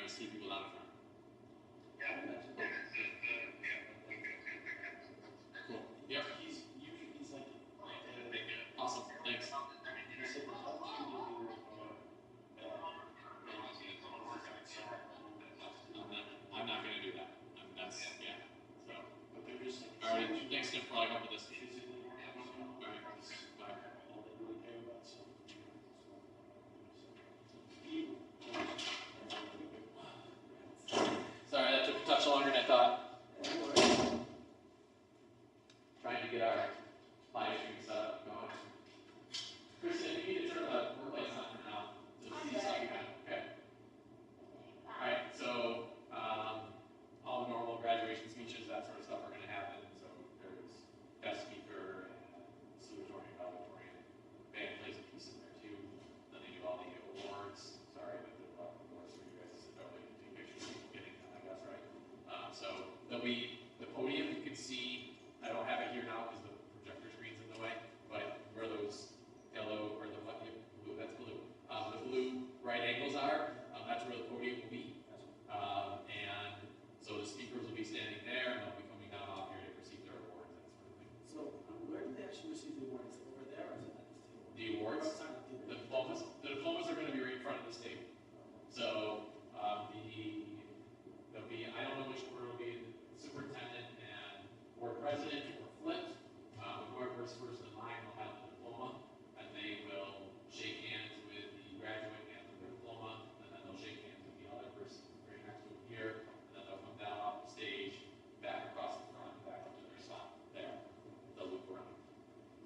nice 3 people down in front. Cool. Yep. He's like, awesome. Thanks. I'm not going to do that. That's, yeah. So, all right. Thanks, Nick, for following up with this. All right. Bye. Sorry, that took a touch longer than I thought. Trying to get our live stream set up going. Kristen, you need to turn the replays on for now. So see stuff you got. Okay. All right. So all the normal graduation speeches, that sort of stuff are going to happen. So there's guest speaker and salutatorian, valedictorian. Band plays a piece in there too. Then they do all the awards. Sorry, but the awards for you guys to sit there and take pictures of people getting them, I guess, right? So there'll be the podium. You can see. I don't have it here now because the projector screen's in the way. But where those yellow or the what? Yeah, blue. That's blue. The blue right angles are. That's where the podium will be. And so the speakers will be standing there, and they'll be coming down off here to receive their awards, that sort of thing. So where do they actually receive the awards? Over there, or is it at this table? The awards? The diplomas are going to be right in front of this table. So there'll be, I don't know which order it'll be, superintendent and board president or flipped. Whoever's first in line will have the diploma, and they will shake hands with the graduate and their diploma, and then they'll shake hands with the other person right next to them here, and then they'll come down off the stage, back across the front, back up to their spot there. They'll loop around.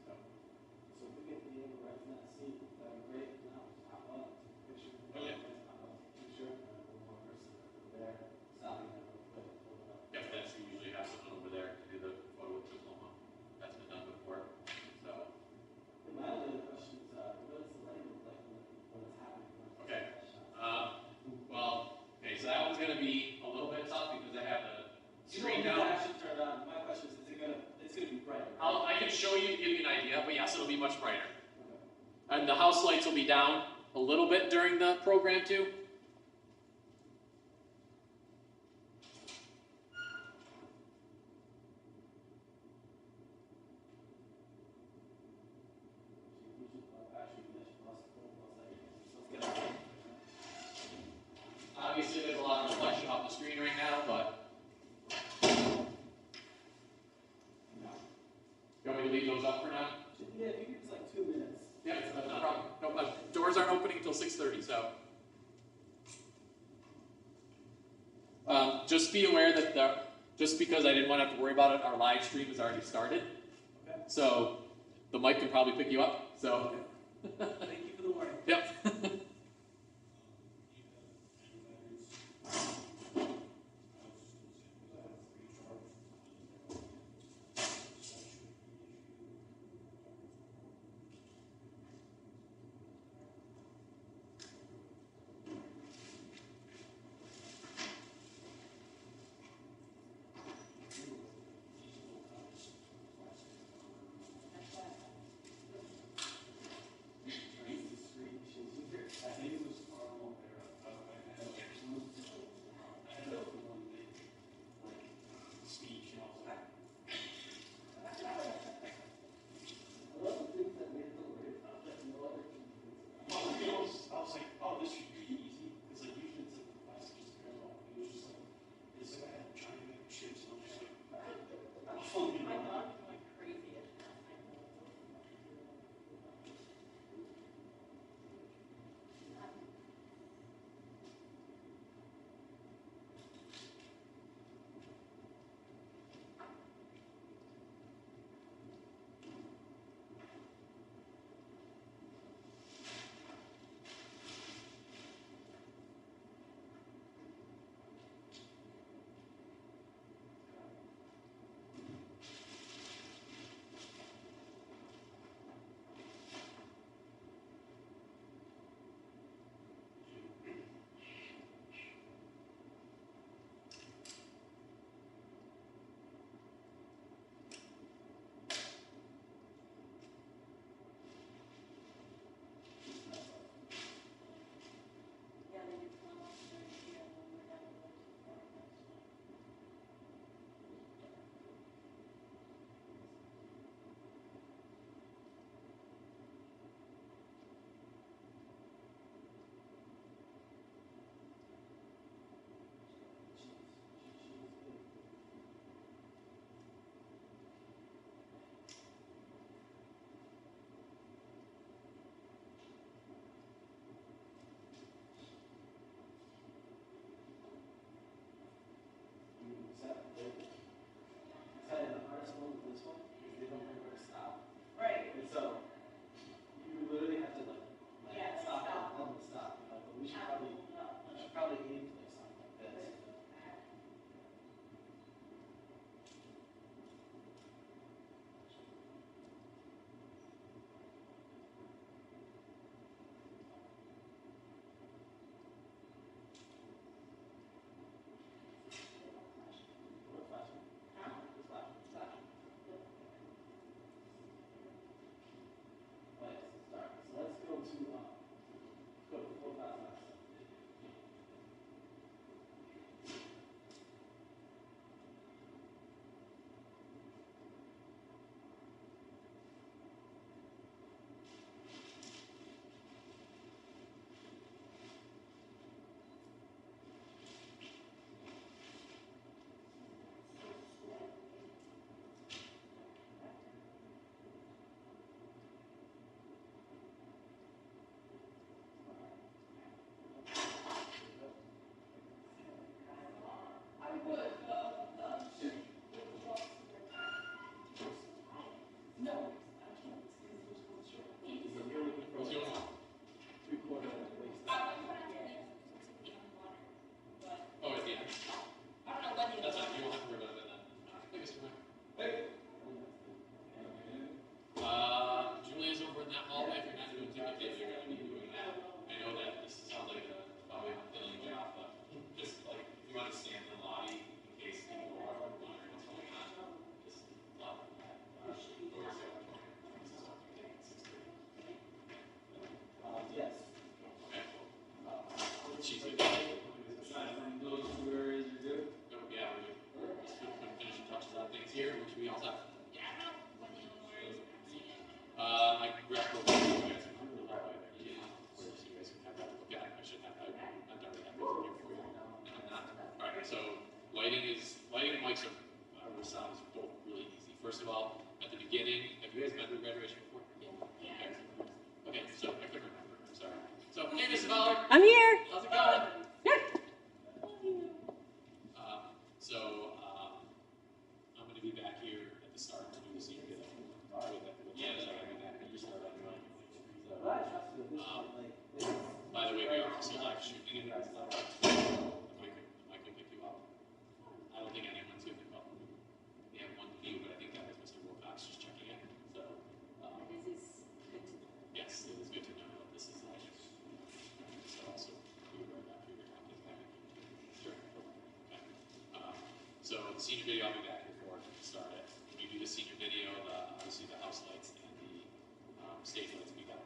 So if we get the name right from that seat, that'd be great. Now, hop up, picture. Oh, yeah. Picture, one person there, stopping them real quick, hold it up. yep, that's we usually have someone over there to do the photo with diploma. That's been done before. So My only question is, what does the lighting look like when it's happening? okay. So that one's going to be a little bit tough because I have the screen down. down. Actually turn it on. My question is it's going to be brighter. I Right? can show you to give you an idea, but yes, it'll be much brighter. Okay. And the house lights will be down a little bit during the program too. Obviously, there's a lot of reflection off the screen right now, but you want me to leave those up for now? Yeah, if you give us like 2 minutes. Yeah, that's no problem. No, doors aren't opening until 6:30, so. Just be aware that just because I didn't want to have to worry about it, our live stream has already started. Okay. So the mic can probably pick you up. So. Okay. Thank you for the warning. Yep. It's here, which we all have. I grabbed the one you guys can really love it. Yeah. So you guys can have that look at. I should have that. I've already have everything here for you. And I'm not. Alright, so lighting and mics are sound is both really easy. First of all, at the beginning, have you guys been to graduation before? Yeah. Okay, so I couldn't remember. I'm sorry. So, hey, Mrs. Ballard. I'm here. How's it going? Good. I'm going to be back here at the start to do the senior video. Yeah, I got to be back at the start anyway. So, by the way, we are also live shooting it. The mic will pick you up. I don't think anyone's going to come. We have one view, but I think that was Mr. Wilcox just checking in. So, yes, it is good to know that this is live. So also, we were right after you're talking about it. Sure. Okay. So the senior video I'll be back here for to start it. When you do the senior video, obviously the house lights and the stage lights will be down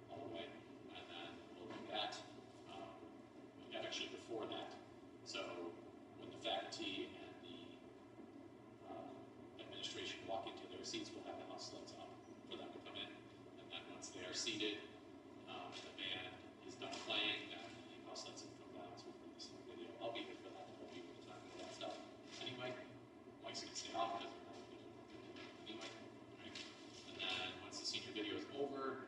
all the way. And then we'll do that. Actually before that. So when the faculty and the administration walk into their seats, we'll have the house lights up for them to come in. And then once they are seated, the band is done playing, then the house lights will come down, so we'll do some video. I'll be here for that. I'll be here for the time for that stuff. Anyway, mics can stay off because we're not anyway. Right? And then once the senior video is over,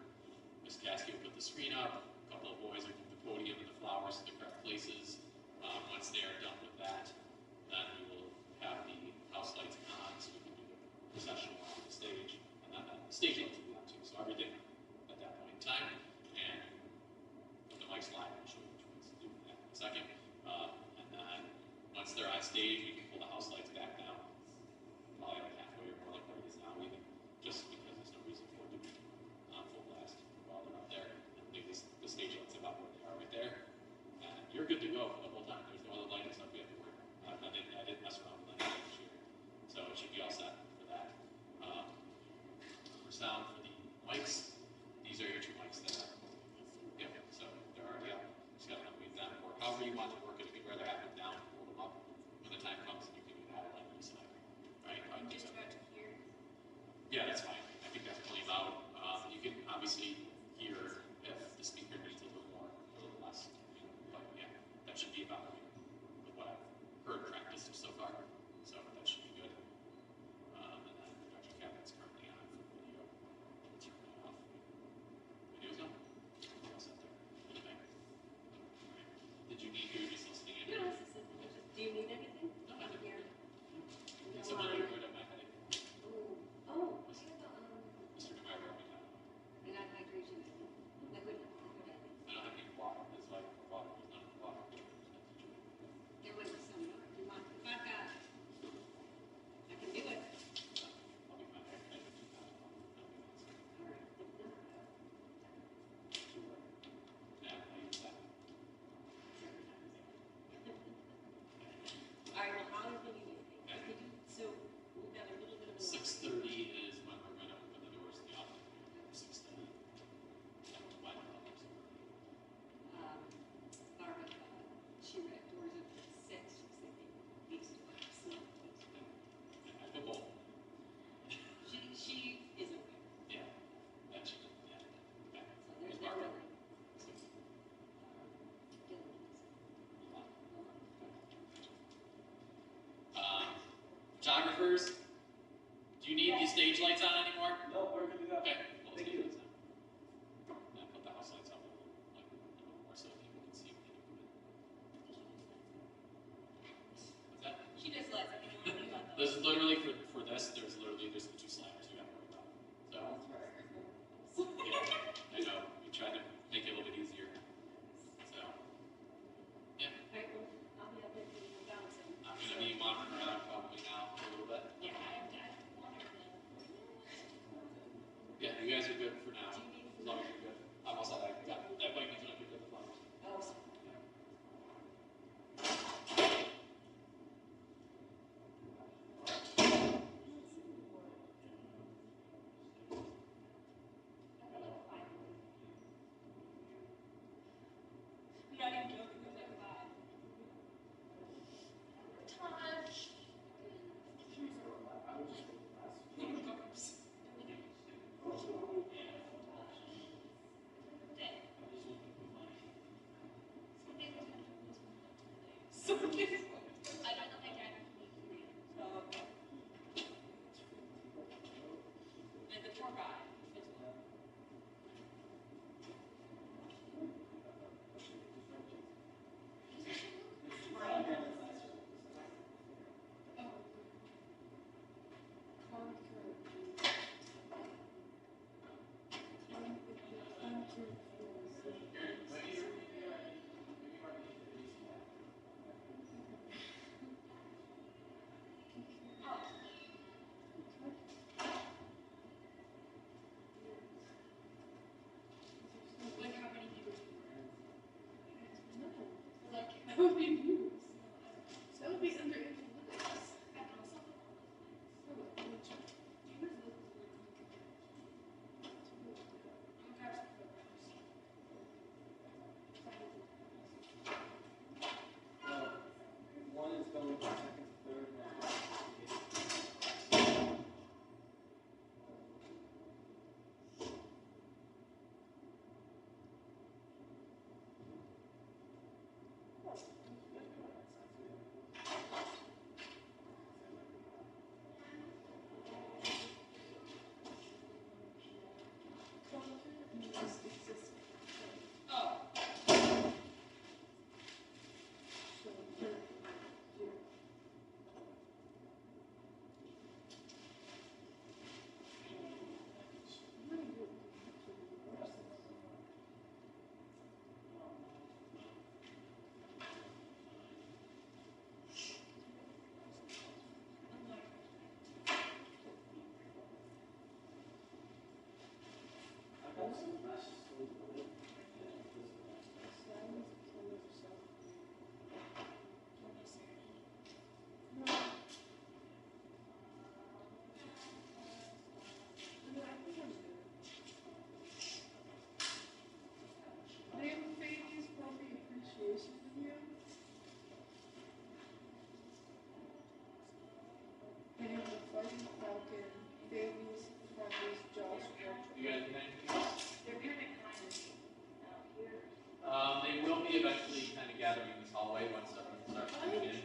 Ms. Caskey will put the screen up. A couple of boys will move the podium and the flowers to the correct places. Once they are done with that, then we will have the house lights on so we can do the processional on the stage. And then the stage lights will be on too. So everything at that point in time. And with the mics live, I'll show you which ones to do that in a second. And then once they're on stage, we can pull the house lights back down. Probably like halfway or more like what it is now, even just because there's no reason for it to be on full blast while they're up there. And leave the stage lights about where they are right there. And you're good to go for the whole time. There's no other lighting stuff we have to worry about. I didn't mess around with lighting this year. So it should be all set for that. For sound for the mics, these are your two mics that are. Yep, so they're already up. Just got to move them or however you want to work it. If you'd rather have them down, hold them up. When the time comes, you can do that on your side. Right? Just about to hear. Yeah, that's fine. I think that's plenty loud. You can obviously hear if the speaker needs a little more, a little less. But yeah, that should be about right with what I've heard practiced so far. So that should be good. And then the production cabinet's currently on for video. We'll turn that off. Video's on. What else out there? Anything? Right. Did you need to be just listening in? No, do you need anything? No, I didn't. Here. Someone looked right at my headache. Oh, Mr. DeMario, we have. I got hydration. Liquid. I don't have any water. It's like water. There's not enough water. There was some. You want? If I've got, I can do it. I'll be fine. I can do that. All right. Yeah, I use that. All right. Well, how long can you do? So we've got a little bit of a. 6:30 is when we're going to open the doors to the office. 6:30. I don't know why the office. Barbara, she read doors open at 6. She was thinking these two are slow. I put both. She is okay. Yeah. That should. Yeah. Okay. So there's Where's that Barbara? really. Photographers, do you need the stage lights on anymore? No, we're good to go. Okay. Well, Thank let's you. get those on. Yeah, put the house lights up a little more so people can see when they do it. What's that? She just lets me know about This is literally for this. There's the two sliders you have to worry about. So yeah, I know we tried to make it a little bit easier. So yeah, Alright, well, I'll be up there for the bouncing. I'm gonna be wandering around probably now for a little bit. Yeah, I wanted to. Yeah, you guys are good for now. As long as you're good. I'm also that bike is gonna pick up the flowers. Oh, I'm not even joking with that vibe. Touch. You got anything else? They're kind of here. They will be eventually kind of gathering in this hallway once stuff starts coming in.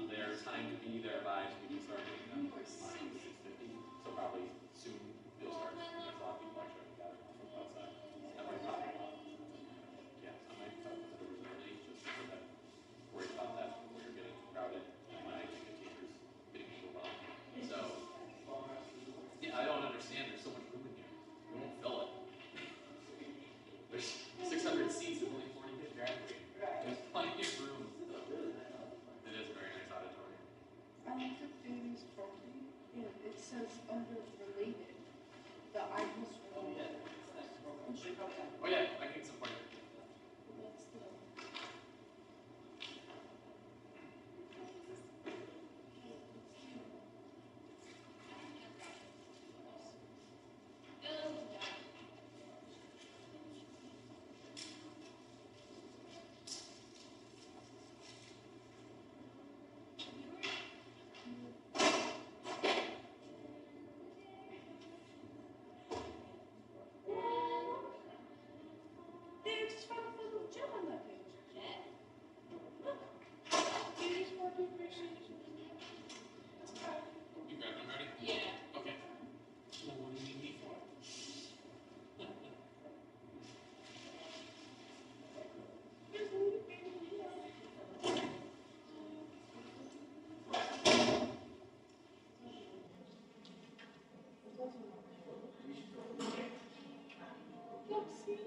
They're timed to be there by, so we can start getting them by 6:50. So probably soon you'll start seeing there's a lot of people actually gathering from outside. That might pop up. Yeah, I might cut the doors early just so that worried about that when we're getting crowded. And my teachers getting overwhelmed. So yeah, I don't understand. There's so much room in here. We won't fill it. There's 600 seats and only 40 kids graduating. There's plenty of room. It is a very nice auditorium. I looked up David's property, and it says under related, the Ivers Oh, related. yeah. It's next program. They probably have. Oh yeah, I can support it. That's the. They just found a little gem on that page. Look. David's party appreciation. You grabbed them already? Yeah. Okay. Well, what do you need me for? Look, see?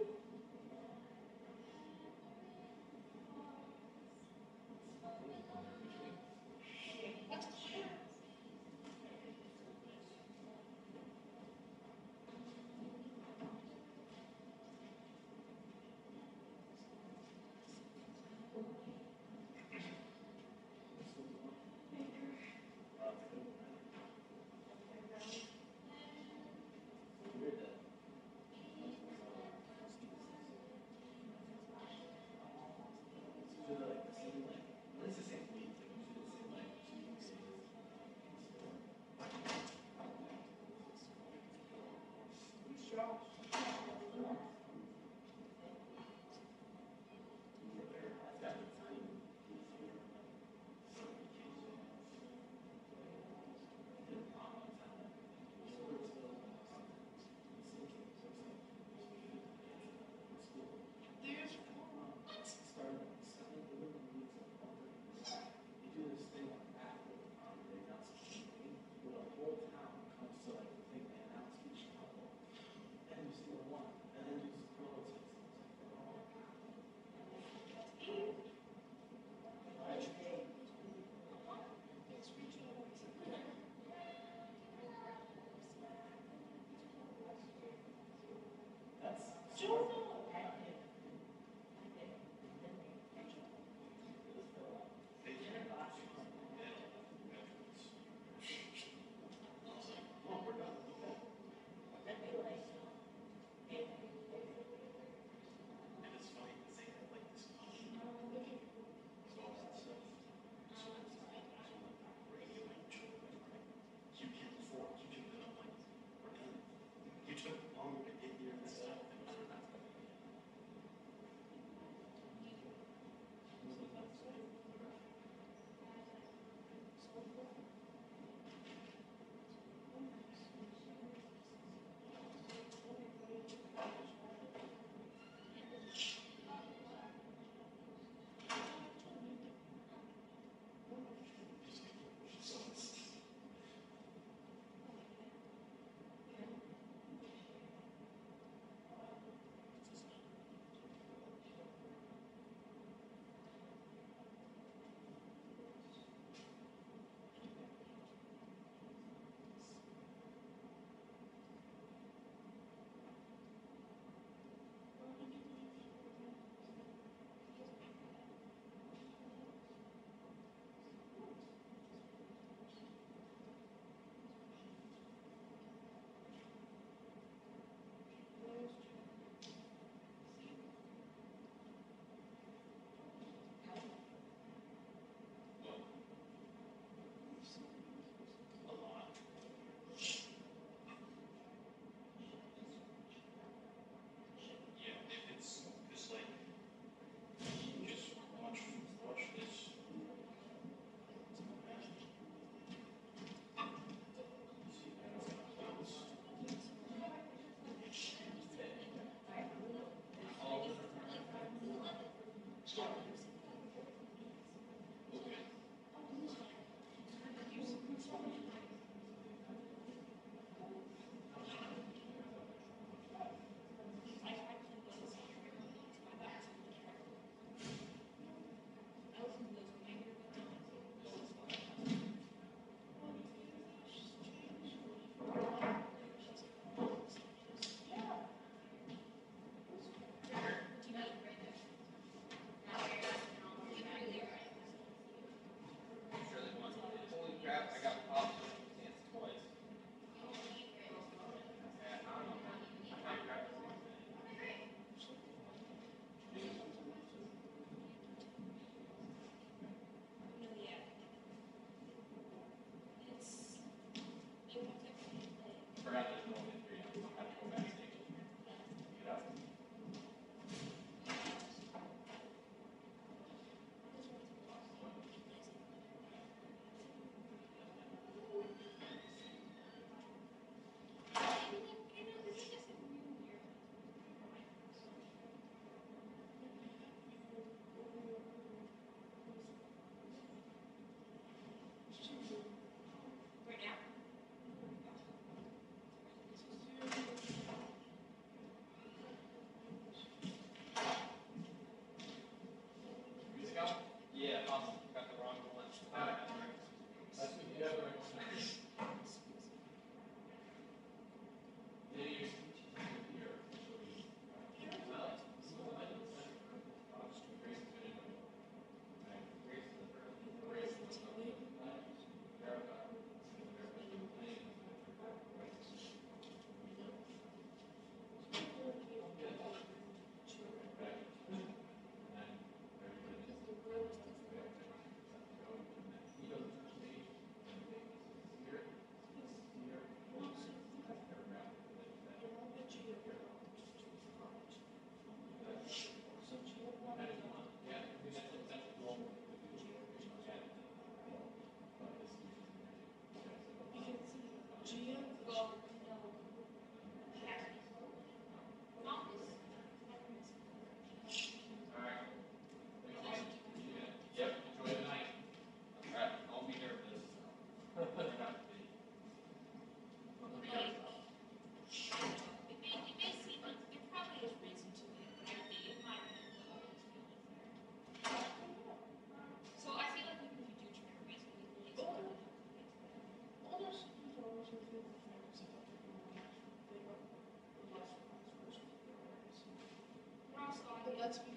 that's because,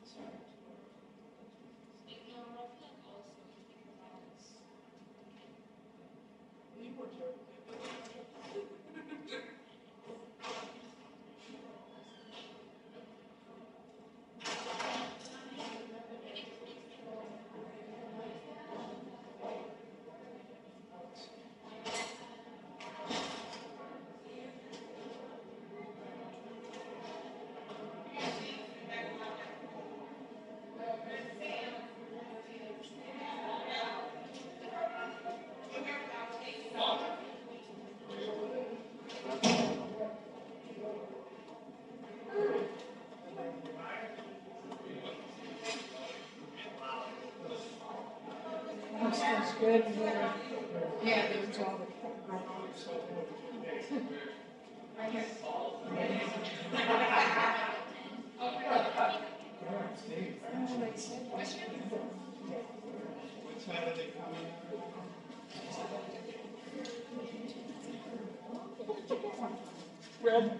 sorry. You were joking. That's good. Yeah, there's all the. Right here. Red.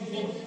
Falcon.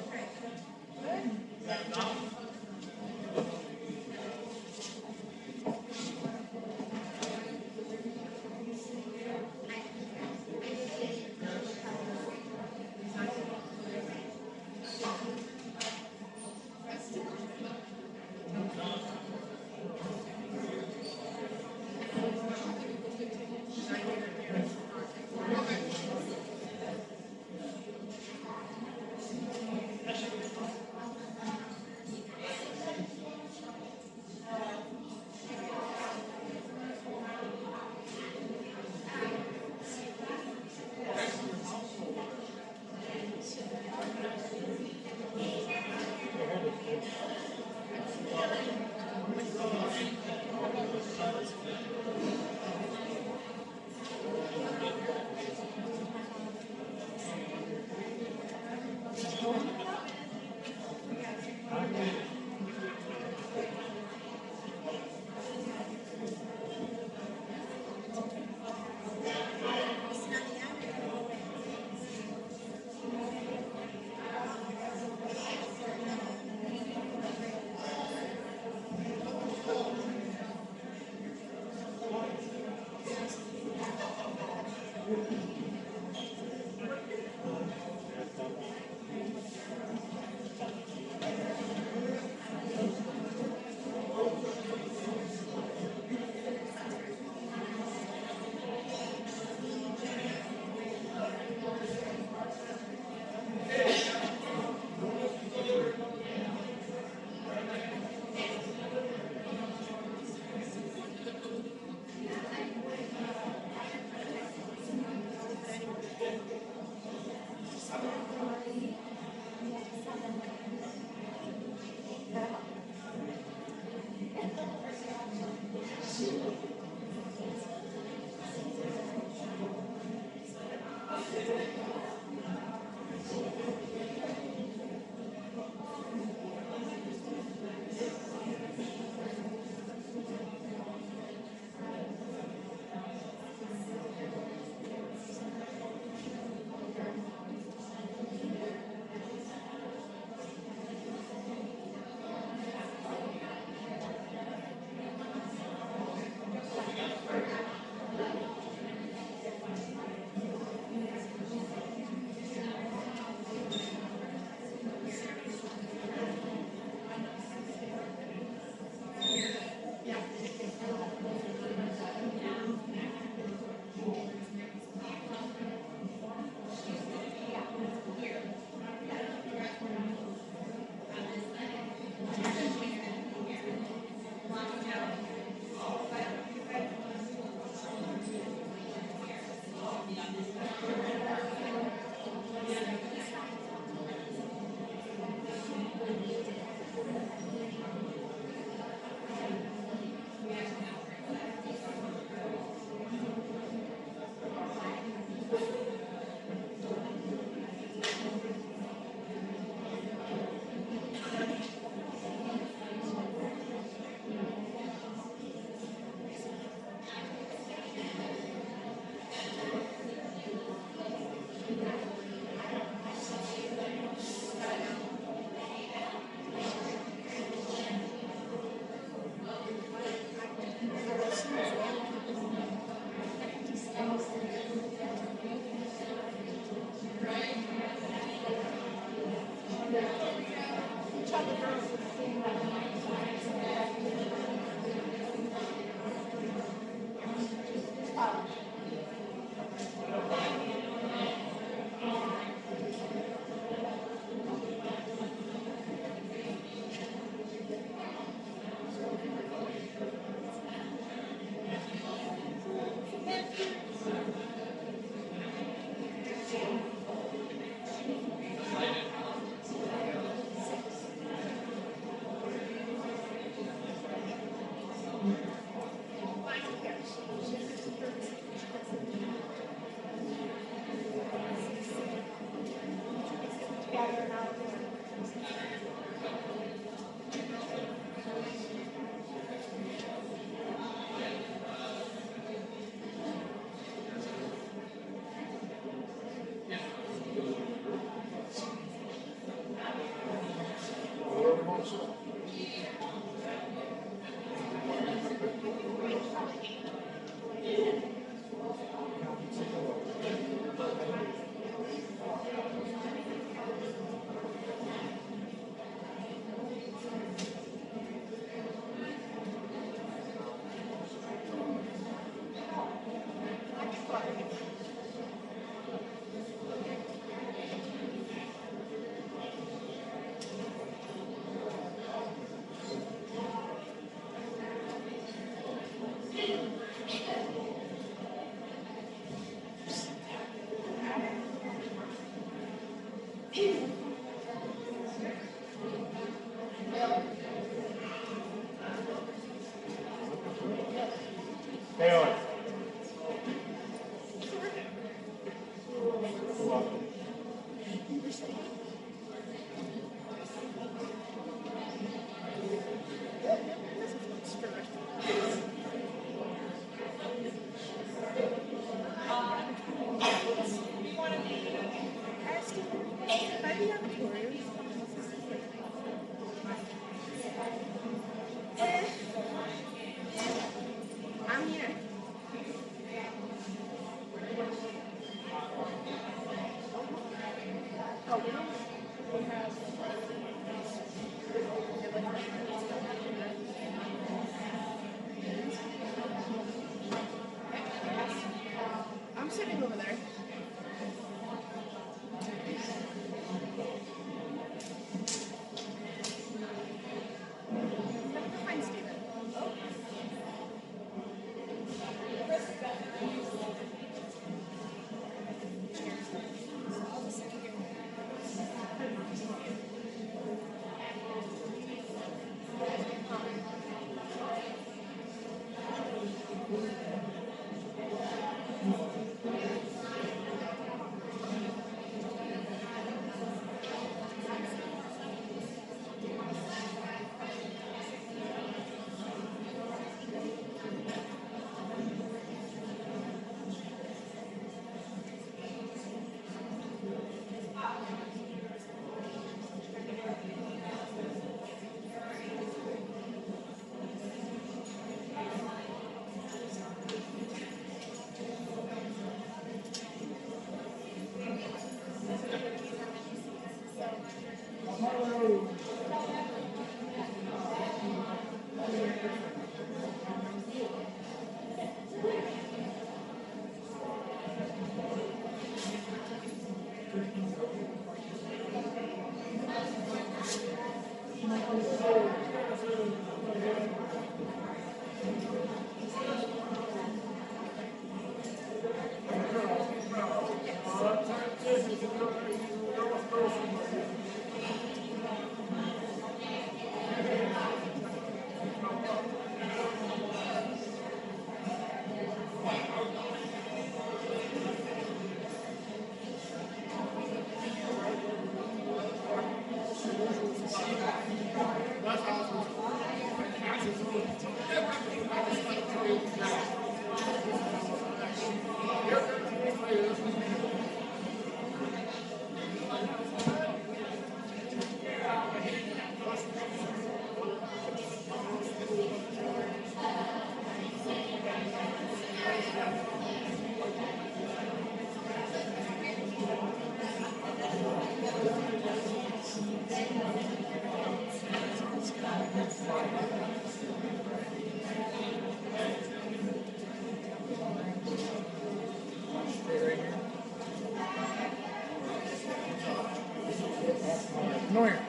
Where?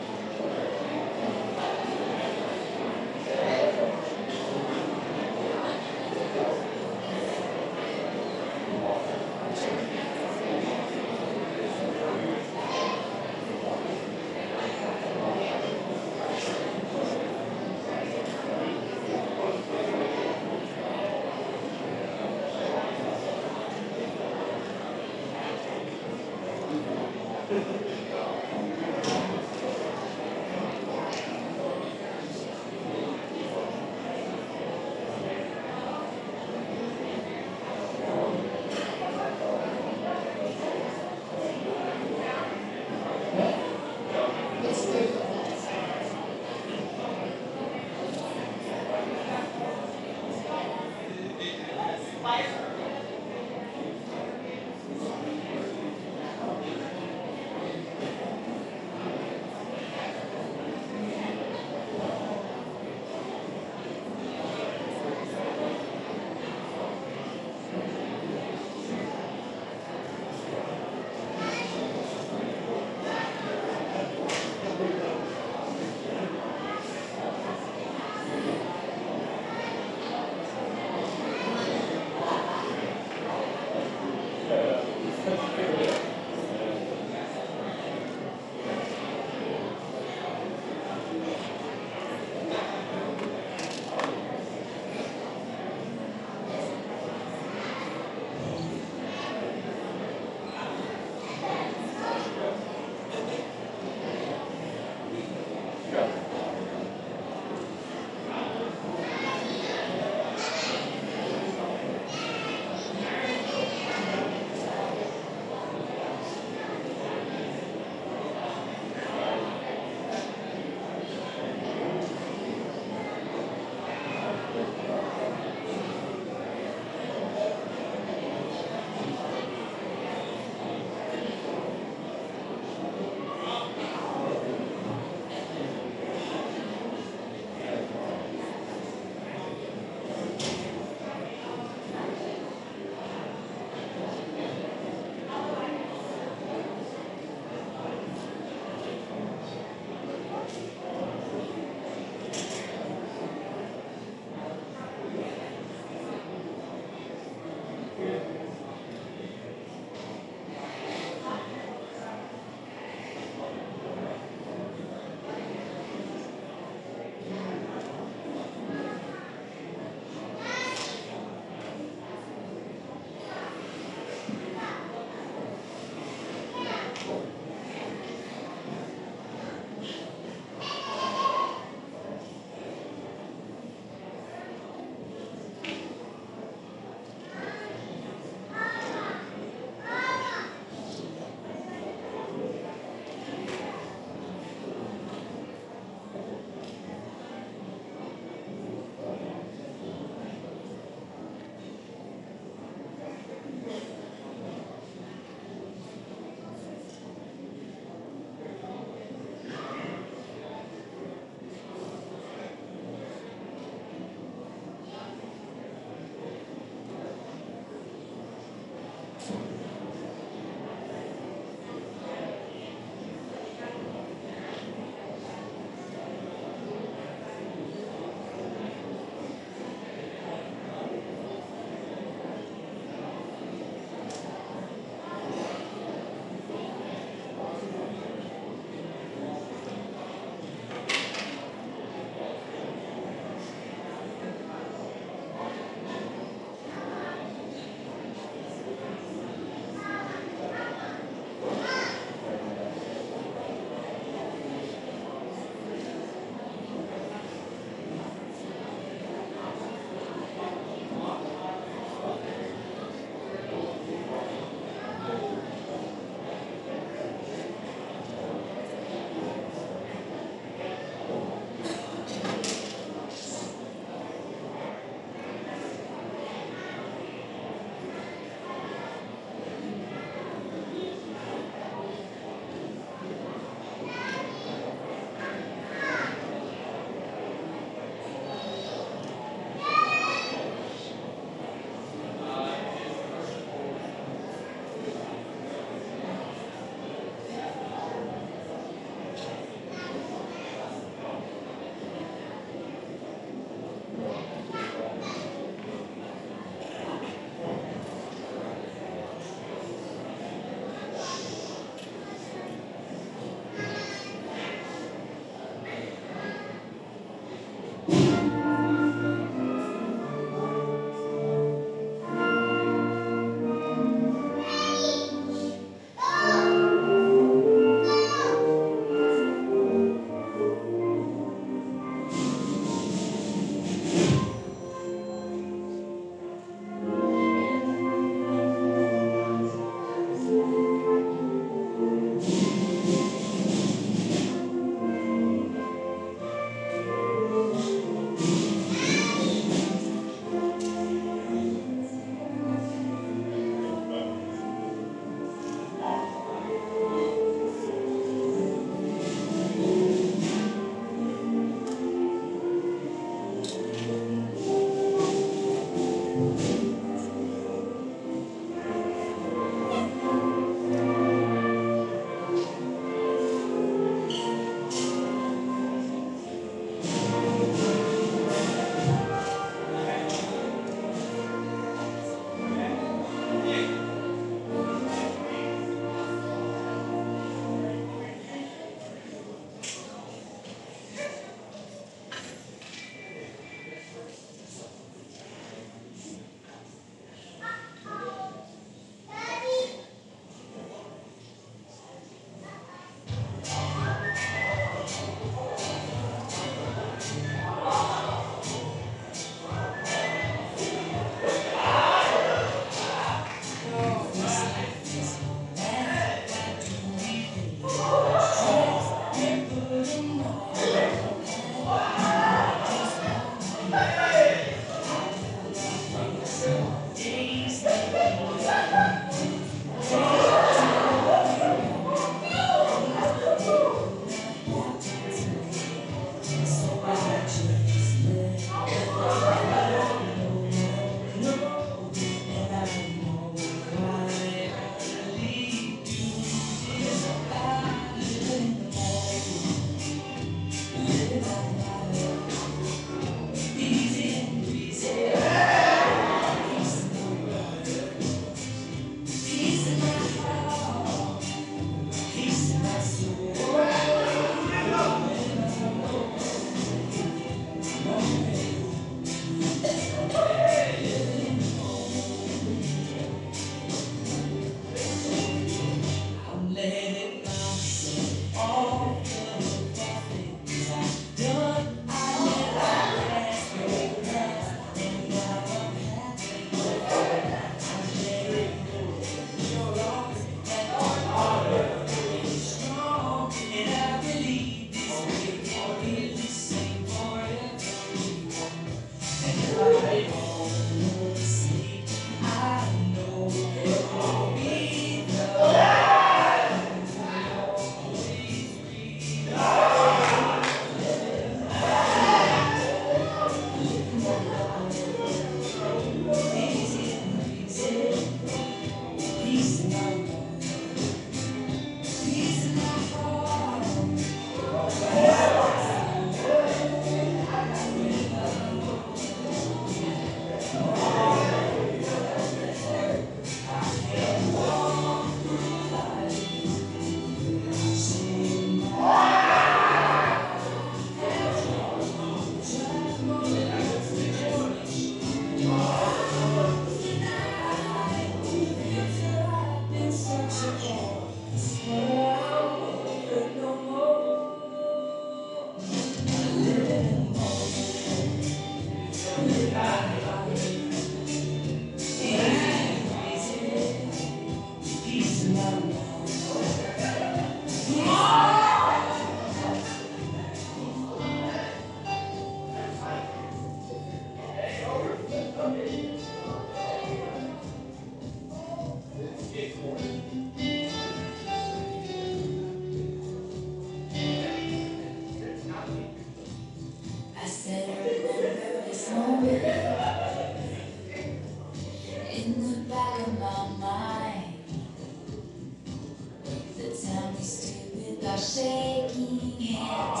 stupid by shaking hands,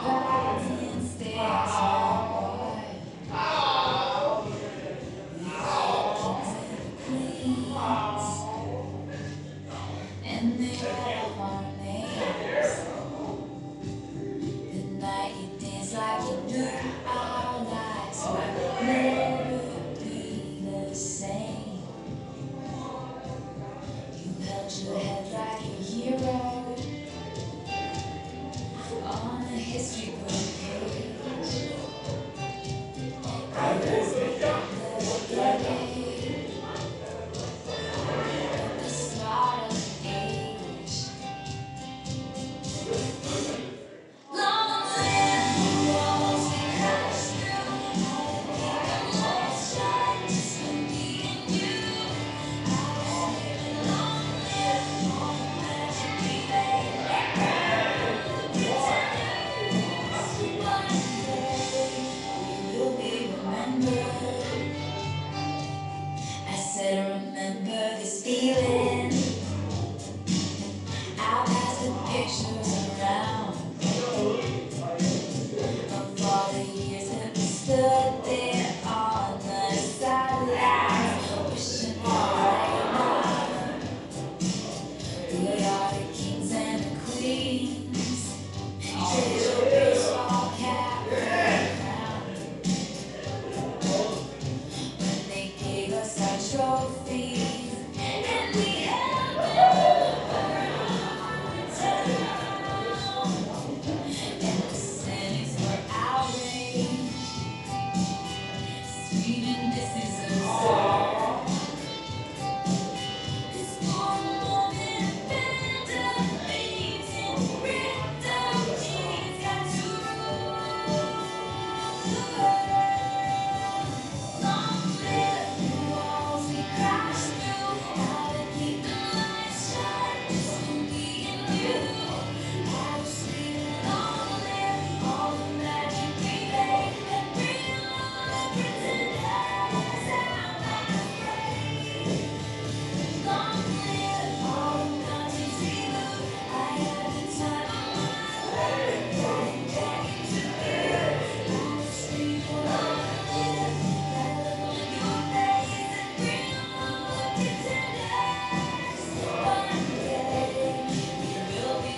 cries and stares forward. We are kings and queens, and they're all our names. The night you dance like you knew our lives would never be the same. You held your head like a hero on a history book page. It was the decade at the start of the age. Long live the walls we crashed through. How to keep the lights shine just for me and you. I was living long live all the magic we made. One day we will be remembered. I said remember this feeling. I'll pass the pictures around of all the years that we stood there on the sidelines, wishing for rain. We are the kings and the queens. Trade your baseball cap for a crown. When they gave us our trophies and we held them around town, and the cynics were outraged, screaming, "This is a song." This poor woman bent her knees and ripped up jeans, got to rule the world. Long live the walls we crashed through. How to keep the lights shine just for me and you. How to sleep. Long live all the magic we made, and bring all the pretenders out my way. Long live all the mountains we moved. I had the time of my life, begging to you. How to sleep. Long live that look on your face, and bring all the pretenders. One day we will be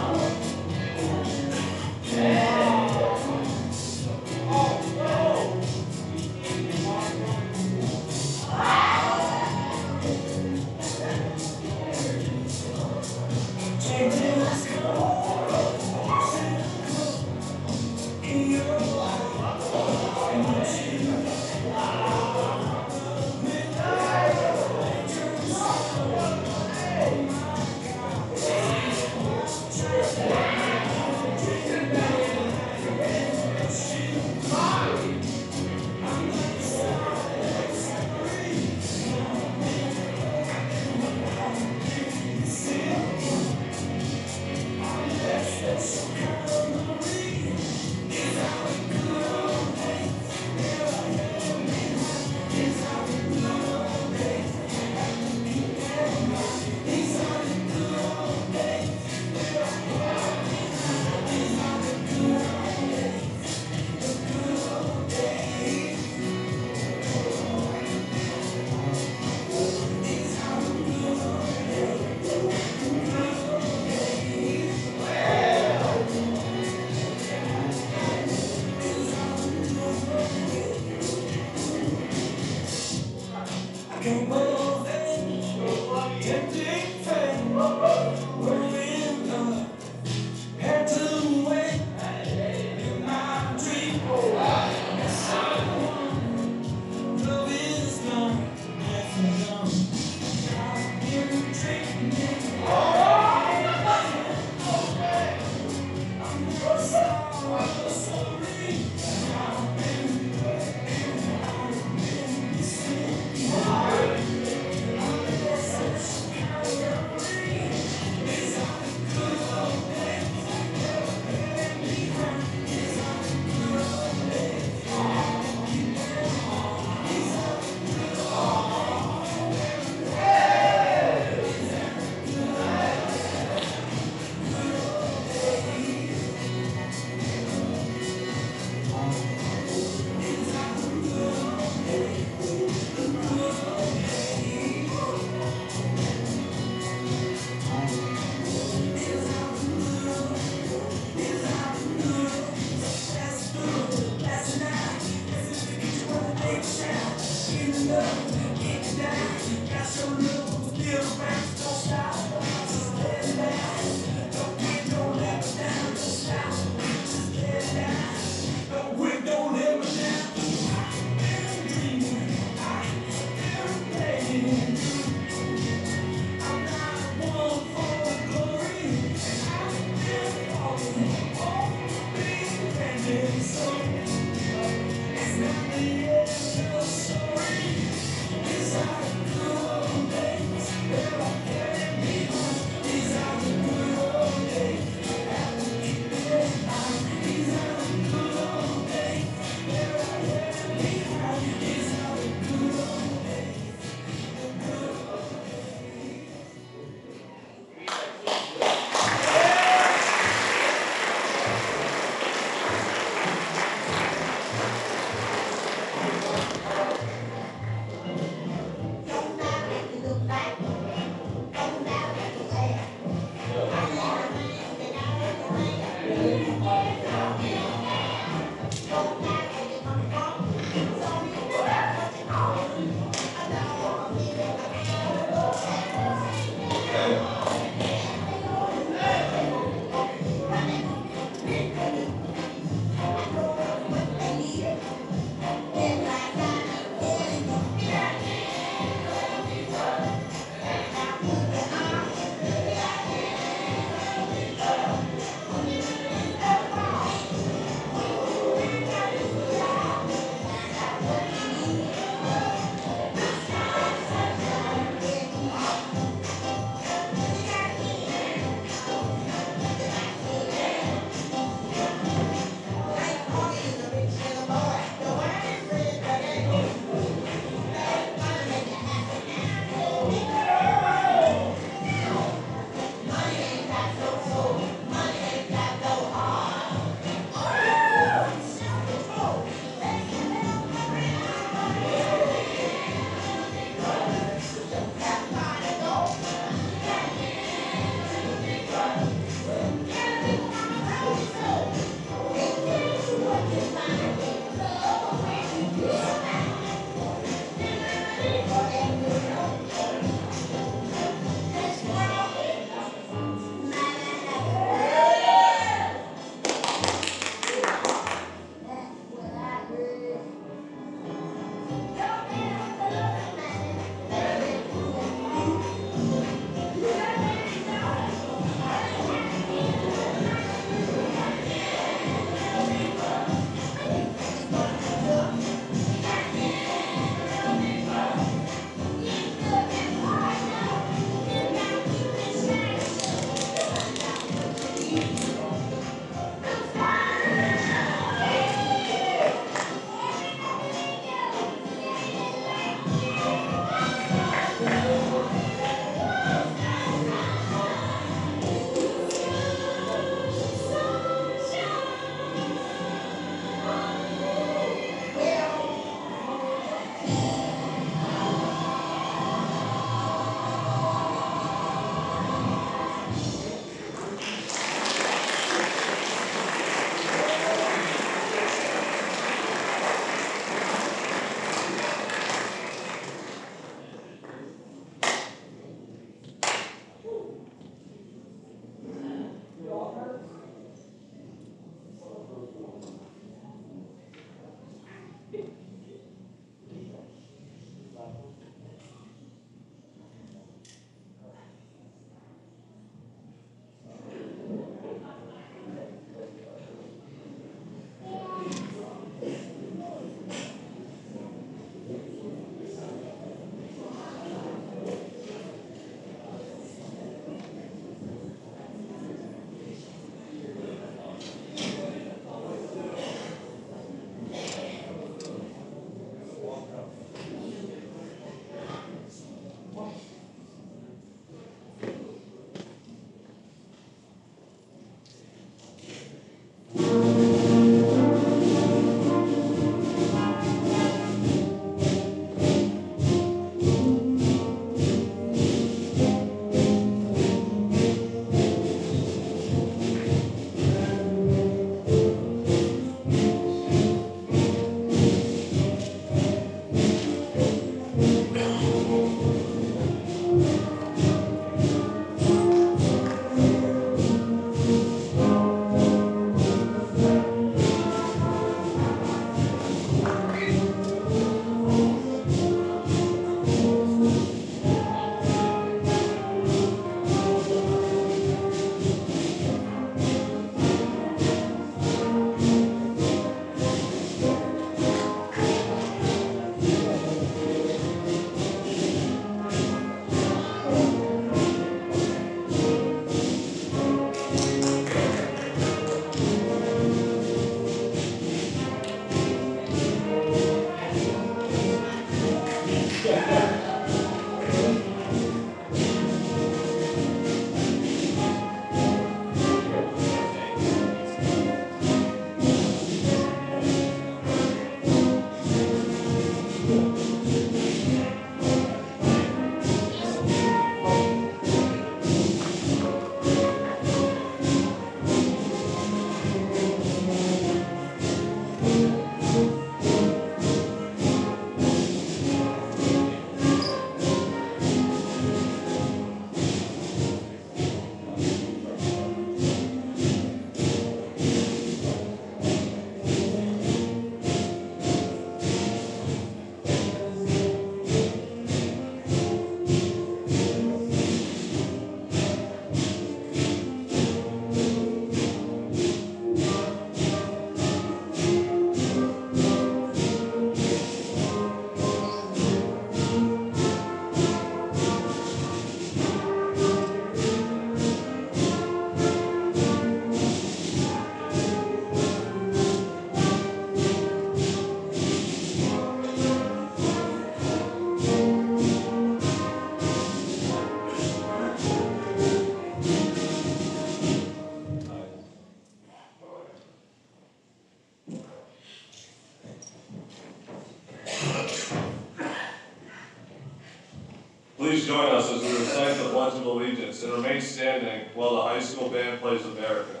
Please join us as we recite the Pledge of Allegiance and remain standing while the high school band plays America.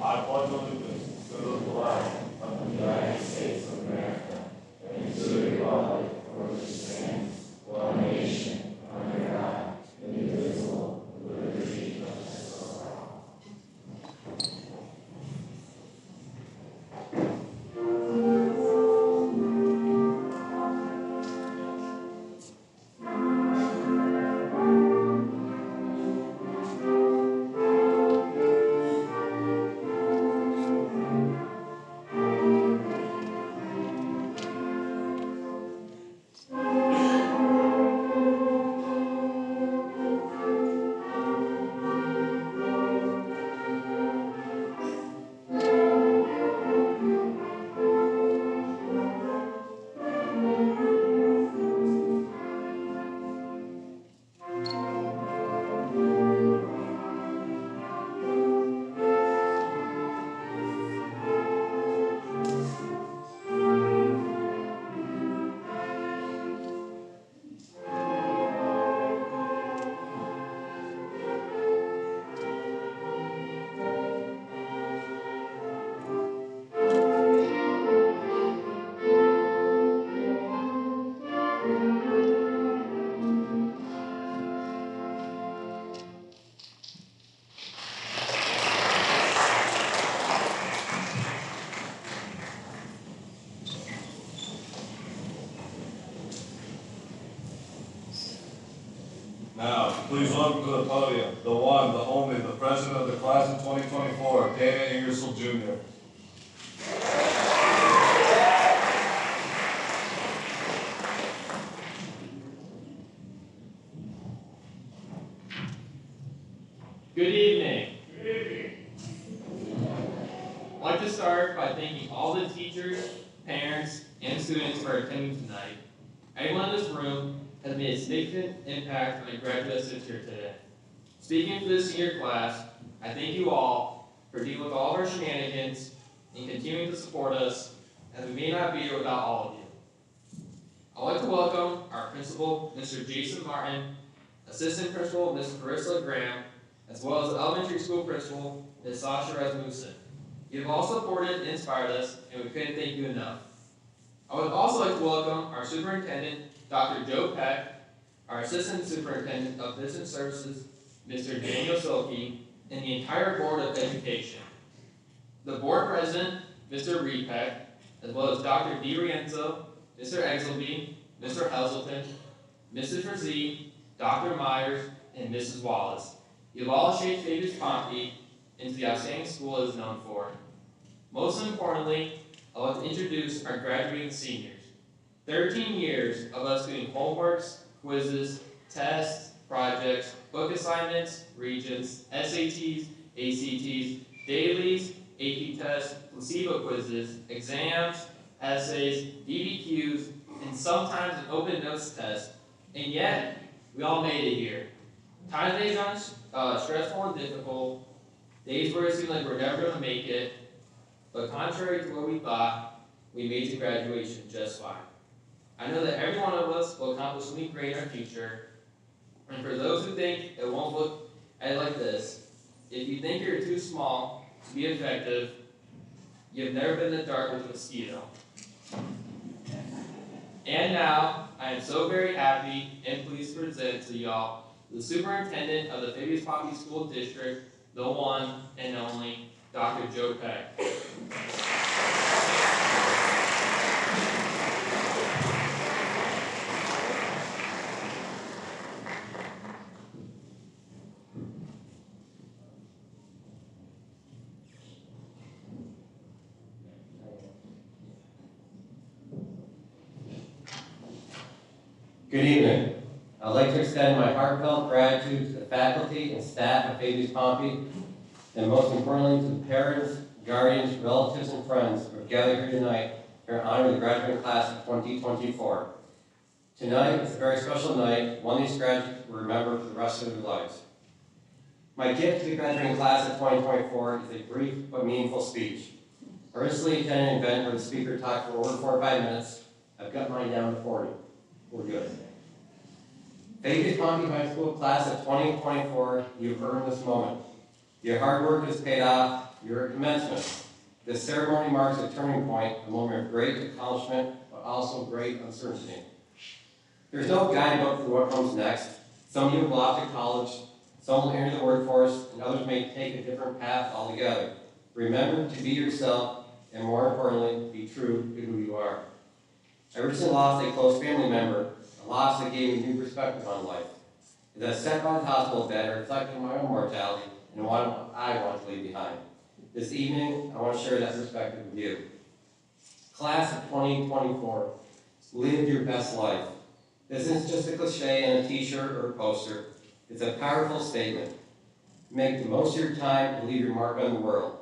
I pledge allegiance to the flag of the United States of America and to the republic for which it stands, one nation, under God, indivisible, with liberty and justice for all. Now, please welcome to the podium, the one, the only, the president of the class of 2024, Dana Ingersoll Jr. Good evening. Good evening. I'd like to start by thanking all the teachers, parents, and students for attending tonight. Everyone in this room has made a significant impact on the graduates that here today. Speaking for the senior class, I thank you all for dealing with all of our shenanigans and continuing to support us, as we may not be here without all of you. I'd like to welcome our principal, Mr. Jason Martin, assistant principal, Ms. Carissa Graham, as well as the elementary school principal, Ms. Sasha Rasmussen. You have all supported and inspired us, and we couldn't thank you enough. I would also like to welcome our superintendent, Dr. Joe Peck, our assistant superintendent of business services, Mr. Daniel Silke, and the entire board of education. The board president, Mr. Repeck, as well as Dr. DiRienzo, Mr. Exelby, Mr. Heselton, Mrs. Frazee, Dr. Myers, and Mrs. Wallace. You have all shaped Davis Pompey into the outstanding school it is known for. Most importantly, I want to introduce our graduating seniors. 13 years of us doing homeworks, quizzes, tests, projects, book assignments, regents, SATs, ACTs, dailies, AP tests, placebo quizzes, exams, essays, DBQs, and sometimes an open notes test, and yet, we all made it here. Days aren't stressful and difficult, days where it seemed like we're never going to make it, but contrary to what we thought, we made it to graduation just fine. I know that every one of us will accomplish something great in our future, and for those who think it won't look like this, if you think you're too small to be effective, you've never been in the dark with a mosquito. And now, I am so very happy and pleased to present to y'all the superintendent of the Fabius Pompey School District, the one and only Dr. Joe Peck. Good evening. I'd like to extend my heartfelt gratitude to the faculty and staff of Fabius Pompey, and most importantly to the parents, guardians, relatives, and friends who have gathered here tonight in honor of the graduating class of 2024. Tonight is a very special night, one these graduates will remember for the rest of their lives. My gift to the graduating class of 2024 is a brief but meaningful speech. I recently attended an event where the speaker talked for over 4 or 5 minutes. I've got mine down to 40. We're good. Vegas County High School class of 2024, you've earned this moment. Your hard work has paid off. You're at commencement. This ceremony marks a turning point, a moment of great accomplishment, but also great uncertainty. There's no guidebook for what comes next. Some of you will off to college, some will enter the workforce, and others may take a different path altogether. Remember to be yourself, and more importantly, be true to who you are. I recently lost a close family member, a loss that gave me new perspective on life. As I sat by the hospital bed, I reflected on my own mortality and what I want to leave behind. This evening, I want to share that perspective with you. Class of 2024, live your best life. This isn't just a cliche on a t-shirt or a poster. It's a powerful statement. Make the most of your time and leave your mark on the world.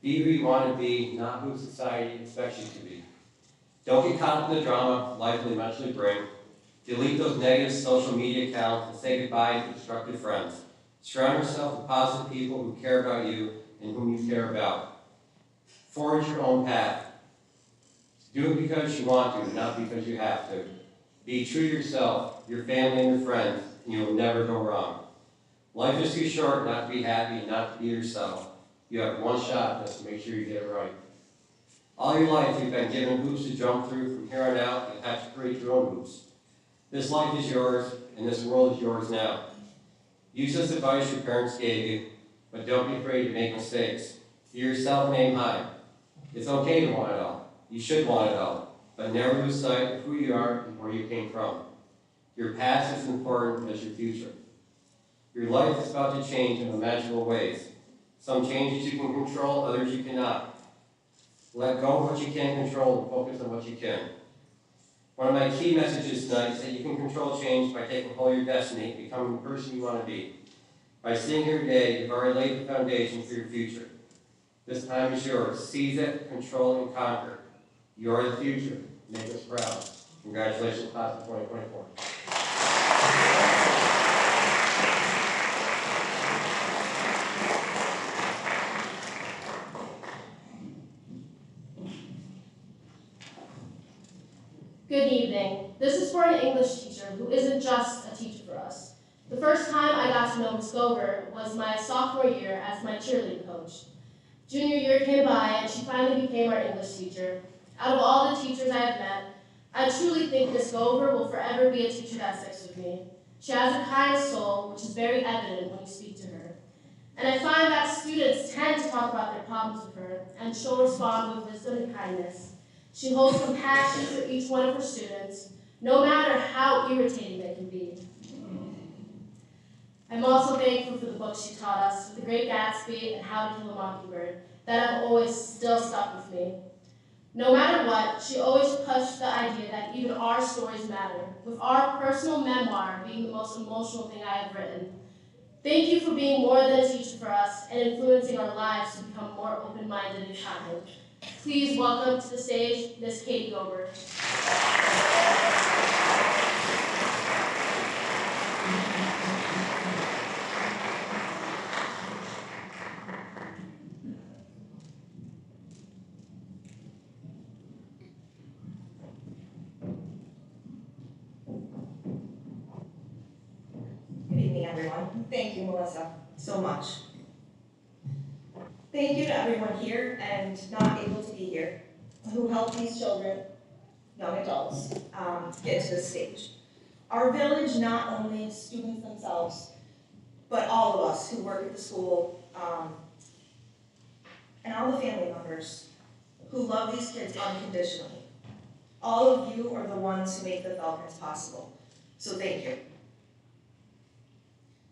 Be who you want to be, not who society expects you to be. Don't get caught up in the drama life will eventually bring. Delete those negative social media accounts and say goodbye to destructive friends. Surround yourself with positive people who care about you and whom you care about. Forge your own path. Do it because you want to, not because you have to. Be true to yourself, your family, and your friends, and you will never go wrong. Life is too short not to be happy and not to be yourself. You have one shot just to make sure you get it right. All your life, you've been given hoops to jump through. From here on out, you have to create your own hoops. This life is yours, and this world is yours now. Use this advice your parents gave you, but don't be afraid to make mistakes. Be yourself and aim high. It's okay to want it all. You should want it all, but never lose sight of who you are and where you came from. Your past is important as your future. Your life is about to change in imaginable ways. Some changes you can control, others you cannot. Let go of what you can't control and focus on what you can. One of my key messages tonight is that you can control change by taking hold of your destiny and becoming the person you want to be. By sitting here today, you've already laid the foundation for your future. This time is yours. Seize it, control, and conquer. You are the future. Make us proud. Congratulations, class of 2024. Good evening. This is for an English teacher who isn't just a teacher for us. The first time I got to know Ms. Gover was my sophomore year as my cheerleading coach. Junior year came by and she finally became our English teacher. Out of all the teachers I have met, I truly think Ms. Gover will forever be a teacher that sticks with me. She has a kind soul, which is very evident when you speak to her. And I find that students tend to talk about their problems with her, and she'll respond with wisdom and kindness. She holds compassion for each one of her students, no matter how irritating they can be. I'm also thankful for the books she taught us, The Great Gatsby and How to Kill a Mockingbird, that have always still stuck with me. No matter what, she always pushed the idea that even our stories matter, with our personal memoir being the most emotional thing I have written. Thank you for being more than a teacher for us and influencing our lives to become more open-minded and kind. Please welcome to the stage, Ms. Katie Gober. Good evening, everyone. Thank you, Melissa, so much. Thank you to everyone here and not able to be here who helped these children, young adults, get to this stage. Our village, not only students themselves, but all of us who work at the school, and all the family members who love these kids unconditionally. All of you are the ones who make the Falcons possible, so thank you.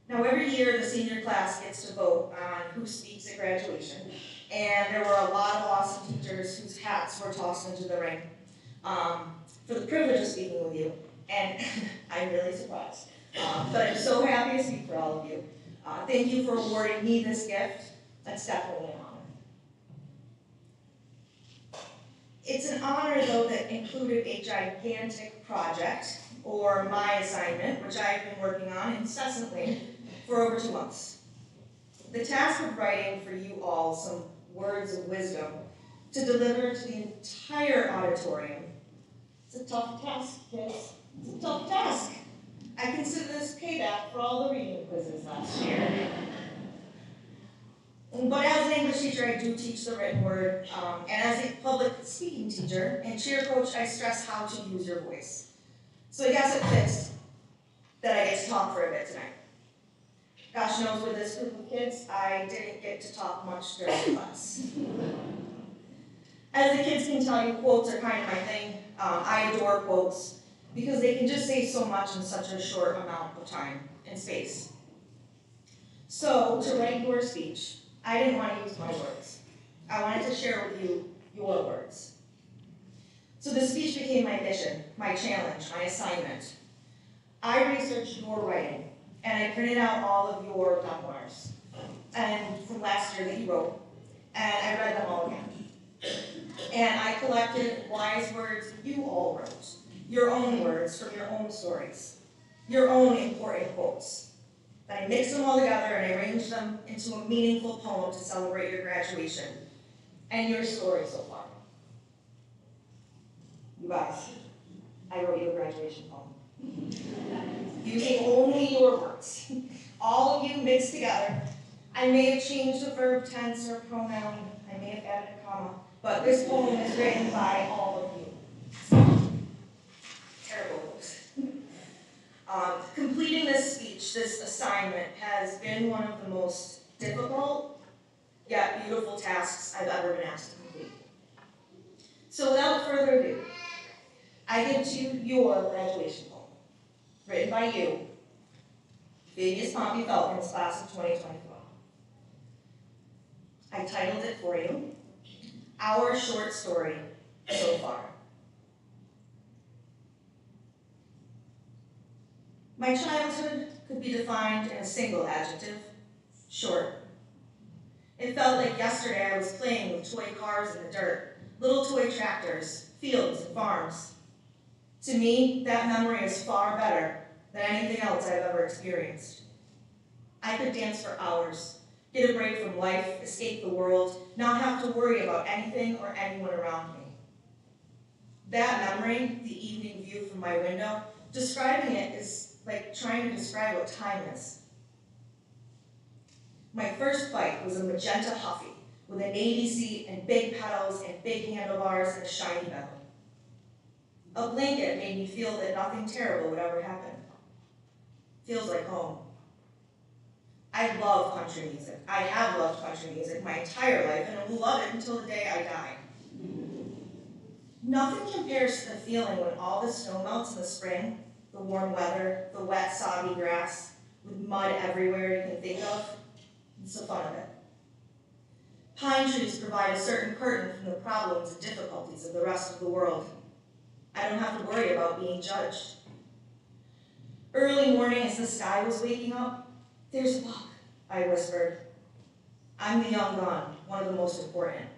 Now, every year, the senior class gets to vote on who speaks at graduation, and there were a lot of awesome teachers whose hats were tossed into the ring for the privilege of speaking with you, and I'm really surprised. But I'm so happy to speak for all of you. Thank you for awarding me this gift. That's definitely an honor. It's an honor, though, that included a gigantic project, or my assignment, which I have been working on incessantly for over 2 months. The task of writing for you all some words of wisdom to deliver to the entire auditorium. It's a tough task, kids. It's a tough task. I consider this payback for all the reading quizzes last year. But as an English teacher, I do teach the written word, and as a public speaking teacher and cheer coach, I stress how to use your voice. So I guess it fits that I get to talk for a bit tonight. Gosh knows with this group of kids, I didn't get to talk much during class. As the kids can tell you, quotes are kind of my thing. I adore quotes because they can just say so much in such a short amount of time and space. So to write your speech, I didn't want to use my words. I wanted to share with you your words. So the speech became my mission, my challenge, my assignment. I researched your writing, and I printed out all of your memoirs and from last year that you wrote, and I read them all again. And I collected wise words you all wrote, your own words from your own stories, your own important quotes. Then I mixed them all together and I arranged them into a meaningful poem to celebrate your graduation and your story so far. You guys, I wrote you a graduation poem. Using only your words. All of you mixed together. I may have changed a verb tense or pronoun. I may have added a comma. But this poem is written by all of you. Terrible. Completing this speech, this assignment, has been one of the most difficult, yet beautiful tasks I've ever been asked to complete. So without further ado, I give to you your graduation poem, written by you, Fabius Pompey Falcon's class of 2024. I titled it for you, Our Short Story So Far. My childhood could be defined in a single adjective, short. It felt like yesterday I was playing with toy cars in the dirt, little toy tractors, fields, and farms. To me, that memory is far better than anything else I've ever experienced. I could dance for hours, get a break from life, escape the world, not have to worry about anything or anyone around me. That memory, the evening view from my window, describing it is like trying to describe what time is. My first bike was a magenta Huffy with a navy seat and big pedals and big handlebars and a shiny belly. A blanket made me feel that nothing terrible would ever happen. Feels like home. I love country music. I have loved country music my entire life and will love it until the day I die. Nothing compares to the feeling when all the snow melts in the spring, the warm weather, the wet, soggy grass, with mud everywhere you can think of. It's the fun of it. Pine trees provide a certain curtain from the problems and difficulties of the rest of the world. I don't have to worry about being judged. Early morning as the sky was waking up, "There's a bug," I whispered. I'm the young gun, one of the most important.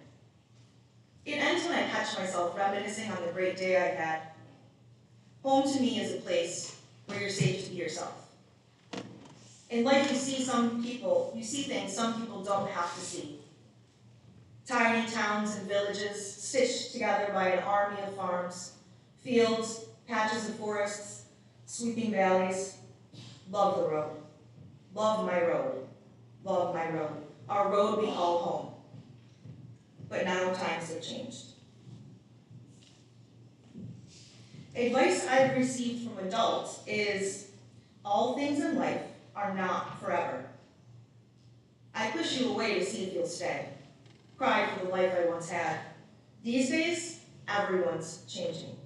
It ends when I catch myself reminiscing on the great day I had. Home to me is a place where you're safe to be yourself. In life, you see things some people don't have to see. Tiny towns and villages stitched together by an army of farms, fields, patches of forests, sweeping valleys. Love the road. Love my road. Love my road. Our road we call home. But now times have changed. Advice I've received from adults is, all things in life are not forever. I push you away to see if you'll stay. Cry for the life I once had. These days, everyone's changing.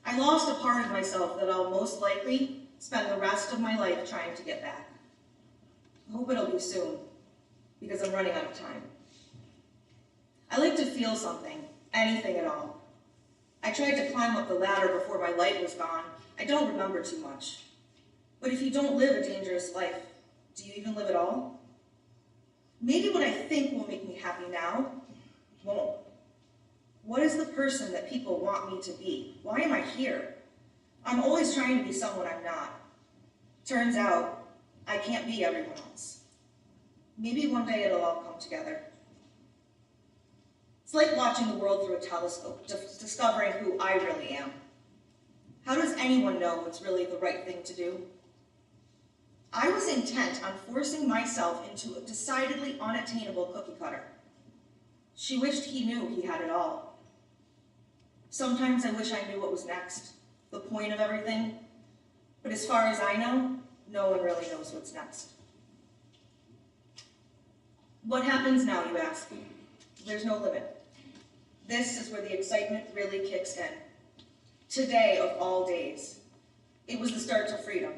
I lost a part of myself that I'll most likely spend the rest of my life trying to get back. I hope it'll be soon, because I'm running out of time. I like to feel something, anything at all. I tried to climb up the ladder before my light was gone. I don't remember too much. But if you don't live a dangerous life, do you even live at all? Maybe what I think will make me happy now won't. What is the person that people want me to be? Why am I here? I'm always trying to be someone I'm not. Turns out, I can't be everyone else. Maybe one day it'll all come together. It's like watching the world through a telescope, discovering who I really am. How does anyone know what's really the right thing to do? I was intent on forcing myself into a decidedly unattainable cookie cutter. She wished he knew he had it all. Sometimes I wish I knew what was next, the point of everything, but as far as I know, no one really knows what's next. What happens now, you ask? There's no limit. This is where the excitement really kicks in. Today of all days, it was the start to freedom.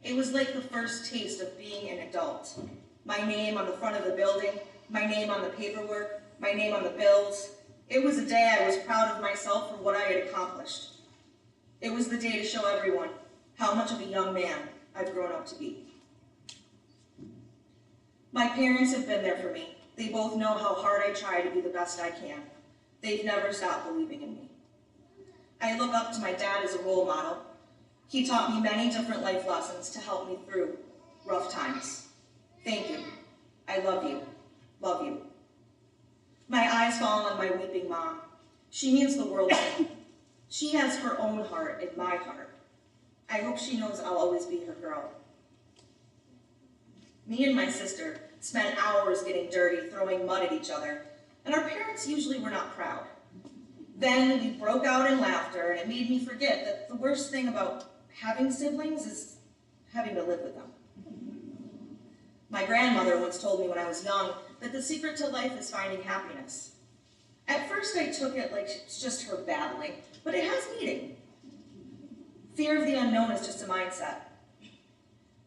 It was like the first taste of being an adult. My name on the front of the building, my name on the paperwork, my name on the bills. It was a day I was proud of myself for what I had accomplished. It was the day to show everyone how much of a young man I've grown up to be. My parents have been there for me. They both know how hard I try to be the best I can. They've never stopped believing in me. I look up to my dad as a role model. He taught me many different life lessons to help me through rough times. Thank you. I love you. Love you. My eyes fall on my weeping mom. She means the world to me. She has her own heart in my heart. I hope she knows I'll always be her girl. Me and my sister spent hours getting dirty, throwing mud at each other, and our parents usually were not proud. Then we broke out in laughter, and it made me forget that the worst thing about having siblings is having to live with them. My grandmother once told me when I was young that the secret to life is finding happiness. At first I took it like it's just her babbling, but it has meaning. Fear of the unknown is just a mindset.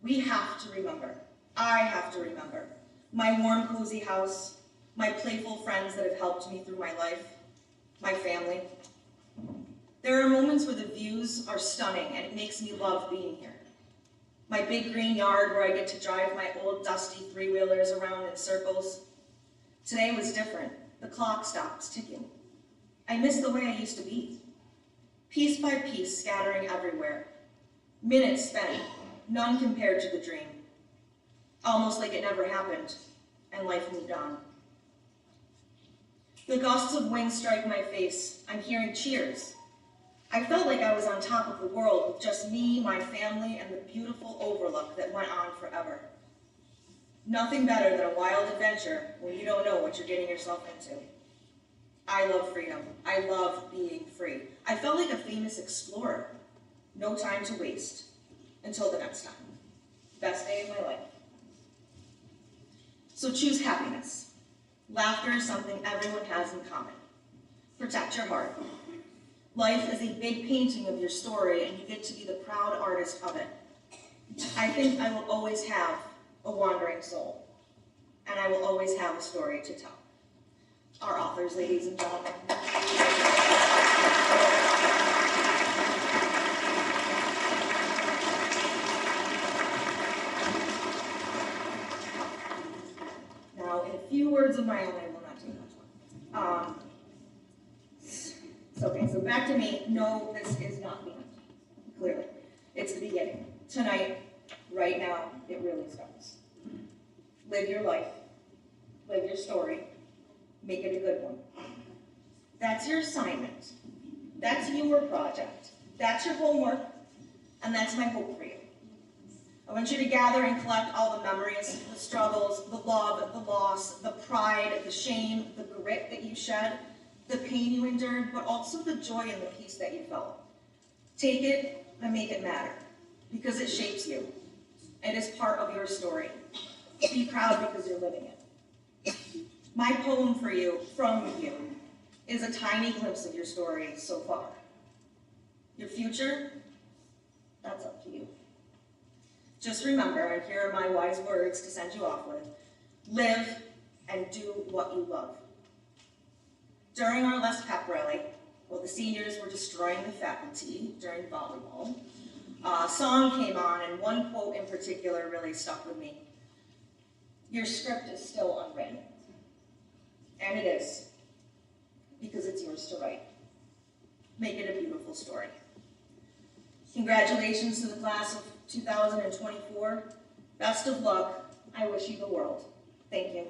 We have to remember, I have to remember, my warm, cozy house, my playful friends that have helped me through my life, my family. There are moments where the views are stunning and it makes me love being here. My big green yard where I get to drive my old dusty three-wheelers around in circles. Today was different. The clock stops ticking. I miss the way I used to be. Piece by piece scattering everywhere. Minutes spent, none compared to the dream. Almost like it never happened, and life moved on. The gusts of wind strike my face. I'm hearing cheers. I felt like I was on top of the world with just me, my family, and the beautiful overlook that went on forever. Nothing better than a wild adventure when you don't know what you're getting yourself into. I love freedom. I love being free. I felt like a famous explorer. No time to waste. Until the next time. Best day of my life. So choose happiness. Laughter is something everyone has in common. Protect your heart. Life is a big painting of your story, and you get to be the proud artist of it. I think I will always have a wandering soul, and I will always have a story to tell. Our authors, ladies and gentlemen. Now, in a few words of my own, I will not take much longer. Okay, so back to me. No, this is not the end, clearly. It's the beginning. Tonight, right now, it really starts. Live your life. Live your story. Make it a good one. That's your assignment. That's your project. That's your homework, and that's my hope for you. I want you to gather and collect all the memories, the struggles, the love, the loss, the pride, the shame, the grit that you shed, the pain you endured, but also the joy and the peace that you felt. Take it and make it matter, because it shapes you. It is part of your story. Be proud because you're living it. My poem for you, from you, is a tiny glimpse of your story so far. Your future, that's up to you. Just remember, and here are my wise words to send you off with, live and do what you love. During our last pep rally, while the seniors were destroying the faculty during volleyball, a song came on, and one quote in particular really stuck with me. Your script is still unwritten. And it is, because it's yours to write. Make it a beautiful story. Congratulations to the class of 2024. Best of luck. I, I wish you the world. Thank you.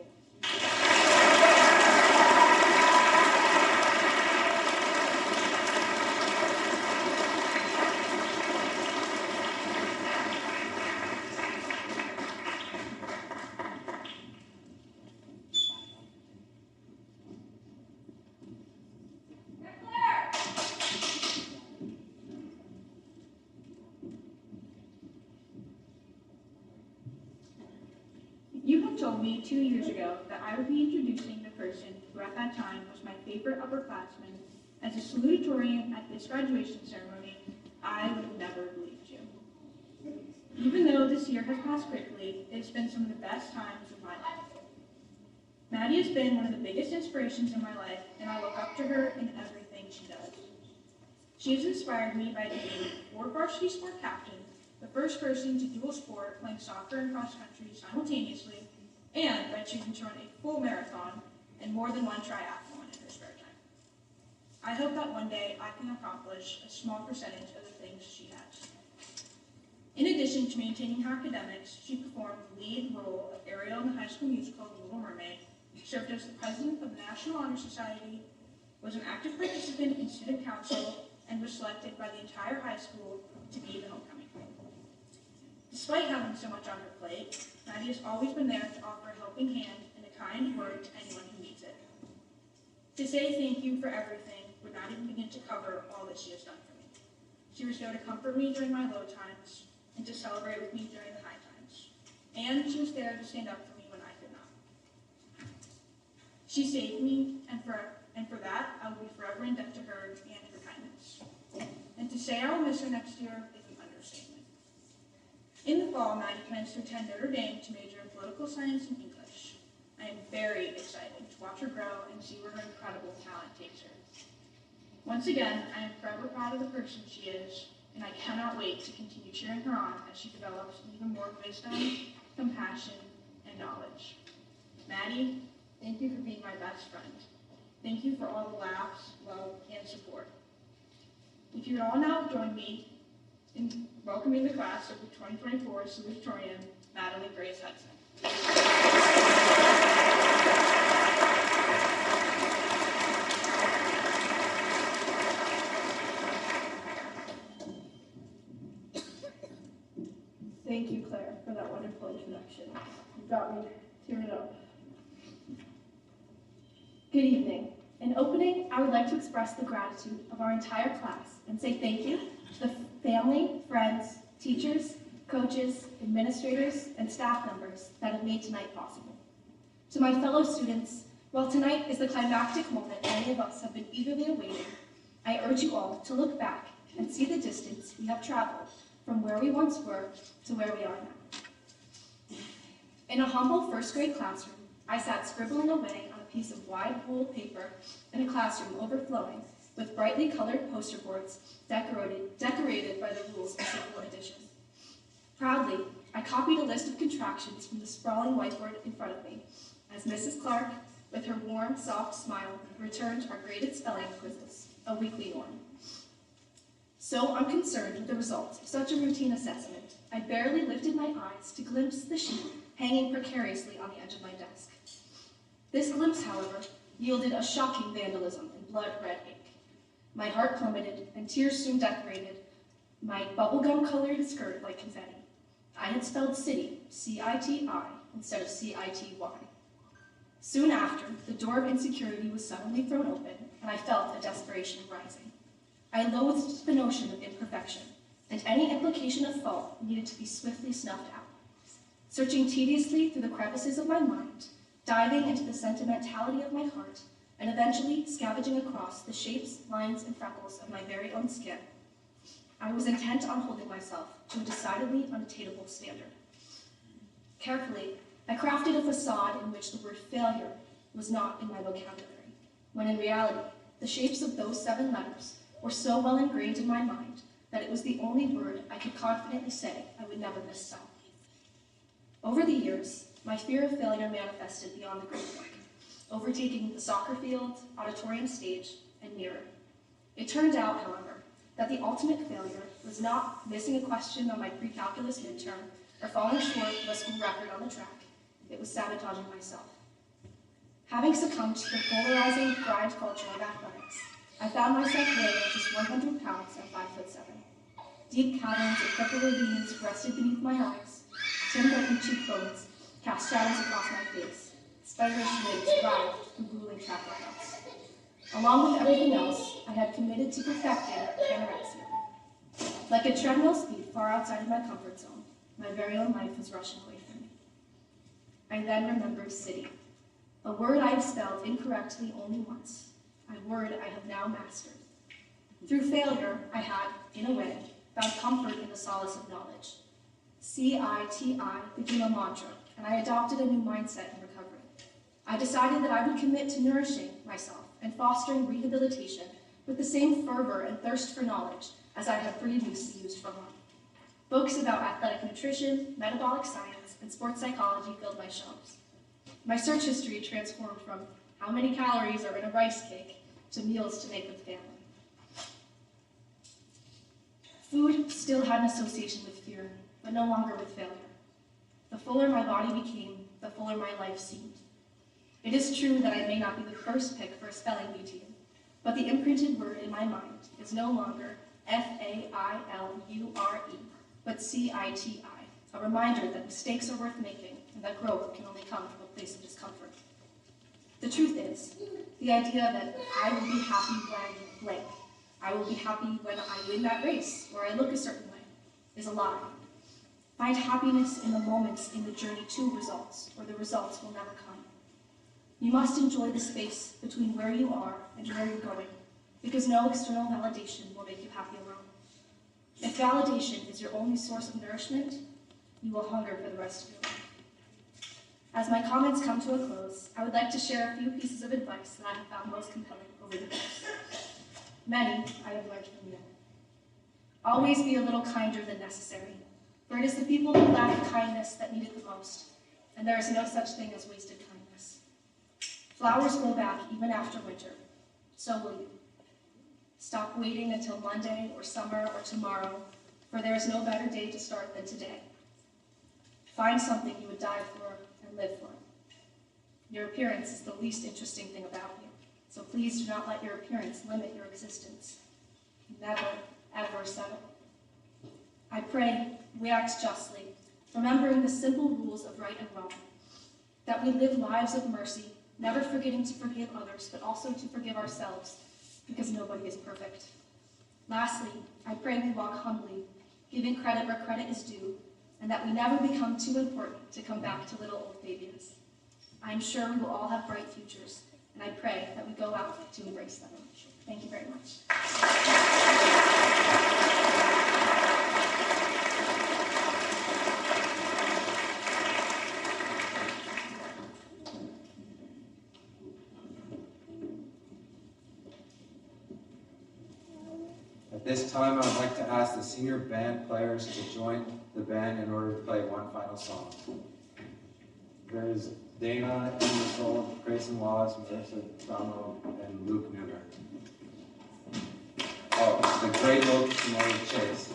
have told me 2 years ago that I would be introducing the person who at that time was my favorite upperclassman as a salutatorian at this graduation ceremony, I would have never believed you. Even though this year has passed quickly, it's been some of the best times of my life. Maddie has been one of the biggest inspirations in my life, and I look up to her in everything she does. She has inspired me by being 4 varsity sport captain, the first person to dual sport playing soccer and cross country simultaneously, and by choosing to run a full marathon and more than one triathlon in her spare time. I hope that one day I can accomplish a small percentage of the things she has. In addition to maintaining her academics, she performed the lead role of Ariel in the High School musical The Little Mermaid, served as the president of the National Honor Society, was an active participant in student council, and was selected by the entire high school to be the homecoming queen. Despite having so much on her plate, Maddie has always been there to offer a helping hand and a kind word to anyone who needs it. To say thank you for everything would not even begin to cover all that she has done for me. She was there to comfort me during my low times and to celebrate with me during the high times. And she was there to stand up for me when I could not. She saved me, and for that, I will be forever indebted to her and her kindness. And to say I will miss her next year is an understatement. In the fall, Maddie plans to attend Notre Dame to major in political science and English. I am very excited to watch her grow and see where her incredible talent takes her. Once again, I am forever proud of the person she is, and I cannot wait to continue cheering her on as she develops even more wisdom, compassion, and knowledge. Maddie, thank you for being my best friend. Thank you for all the laughs, love, and support. If you would all now join me in welcoming the class of the 2024 salutatorian, Madeline Grace Hudson. Thank you, Claire, for that wonderful introduction. You got me tearing up. Good evening. In opening, I would like to express the gratitude of our entire class and say thank you to the family, friends, teachers, coaches, administrators, and staff members that have made tonight possible. To my fellow students, while tonight is the climactic moment many of us have been eagerly awaiting, I urge you all to look back and see the distance we have traveled from where we once were to where we are now. In a humble first grade classroom, I sat scribbling away on a piece of wide ruled paper in a classroom overflowing with brightly colored poster boards decorated by the rules of simple addition. Proudly, I copied a list of contractions from the sprawling whiteboard in front of me as Mrs. Clark, with her warm, soft smile, returned our graded spelling quizzes, a weekly norm. So unconcerned with the results of such a routine assessment, I barely lifted my eyes to glimpse the sheet hanging precariously on the edge of my desk. This glimpse, however, yielded a shocking vandalism in blood-red ink. My heart plummeted, and tears soon decorated my bubblegum-colored skirt like confetti. I had spelled city, C-I-T-I, instead of C-I-T-Y. Soon after, the door of insecurity was suddenly thrown open, and I felt a desperation rising. I loathed the notion of imperfection, and any implication of fault needed to be swiftly snuffed out. Searching tediously through the crevices of my mind, diving into the sentimentality of my heart, and eventually scavenging across the shapes, lines, and freckles of my very own skin, I was intent on holding myself to a decidedly unattainable standard. Carefully, I crafted a facade in which the word failure was not in my vocabulary, when in reality, the shapes of those 7 letters were so well ingrained in my mind that it was the only word I could confidently say I would never misspell. Over the years, my fear of failure manifested beyond the grade work, overtaking the soccer field, auditorium stage, and mirror. It turned out, however, that the ultimate failure was not missing a question on my pre-calculus midterm or falling short of a school record on the track. It was sabotaging myself. Having succumbed to the polarizing grind culture of athletics, I found myself weighing just 100 pounds at 5'7". Deep caverns of purple ravines rested beneath my eyes. Tim Burton cheekbones cast shadows across my face. Spiders wigs writhed through grueling track workouts. Along with everything else, I had committed to perfecting anorexia. Like a treadmill speed far outside of my comfort zone, my very own life was rushing away from me. I then remembered city, a word I have spelled incorrectly only once, a word I have now mastered. Through failure, I had, in a way, found comfort in the solace of knowledge. CITI became a mantra, and I adopted a new mindset in recovery. I decided that I would commit to nourishing myself and fostering rehabilitation with the same fervor and thirst for knowledge as I had previously used for learning. Books about athletic nutrition, metabolic science, and sports psychology filled my shelves. My search history transformed from how many calories are in a rice cake to meals to make with family. Food still had an association with fear, but no longer with failure. The fuller my body became, the fuller my life seemed. It is true that I may not be the first pick for a spelling bee team, but the imprinted word in my mind is no longer F-A-I-L-U-R-E, but C-I-T-I, a reminder that mistakes are worth making and that growth can only come from a place of discomfort. The truth is, the idea that I will be happy when blank, I will be happy when I win that race or I look a certain way, is a lie. Find happiness in the moments in the journey to results, or the results will never come. You must enjoy the space between where you are and where you're going, because no external validation will make you happy alone. If validation is your only source of nourishment, you will hunger for the rest of your life. As my comments come to a close, I would like to share a few pieces of advice that I have found most compelling over the years. Many I have learned from you. Always be a little kinder than necessary, for it is the people who lack kindness that need it the most, and there is no such thing as wasted kindness. Flowers grow back even after winter. So will you. Stop waiting until Monday or summer or tomorrow, for there is no better day to start than today. Find something you would die for and live for. Your appearance is the least interesting thing about you, so please do not let your appearance limit your existence. Never, ever settle. I pray we act justly, remembering the simple rules of right and wrong, that we live lives of mercy, never forgetting to forgive others, but also to forgive ourselves, because nobody is perfect. Lastly, I pray we walk humbly, giving credit where credit is due, and that we never become too important to come back to little old babies. I am sure we will all have bright futures, and I pray that we go out to embrace them. Thank you very much. At this time, I would like to ask the senior band players to join the band in order to play one final song. There is Dana, Ingersoll, Grayson Wallace, Marissa Domo, and Luke Nooner. Oh, the great Luke Chase.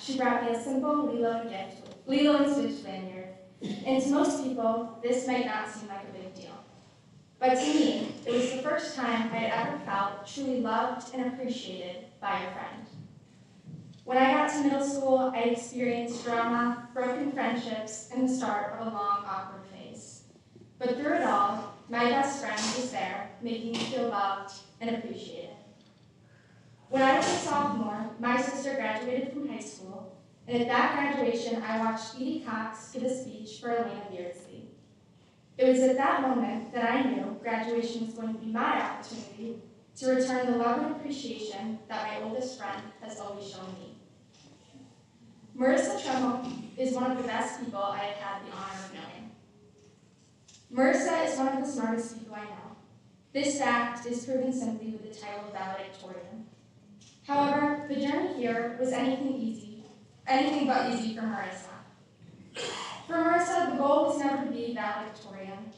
she brought me a simple Lilo and Stitch lanyard. And to most people, this might not seem like a big deal. But to me, it was the first time I had ever felt truly loved and appreciated by a friend. When I got to middle school, I experienced drama, broken friendships, and the start of a long, awkward phase. But through it all, my best friend was there, making me feel loved and appreciated. When I was a sophomore, my sister graduated from high school, and at that graduation, I watched Edie Cox give a speech for Elena Beardsley. It was at that moment that I knew graduation was going to be my opportunity to return the love and appreciation that my oldest friend has always shown me. Marissa Tremmel is one of the best people I have had the honor of knowing. Marissa is one of the smartest people I know. This fact is proven simply with the title of valedictorian. However, the journey here was anything but easy for Marissa. For Marissa, the goal was never to be valedictorian.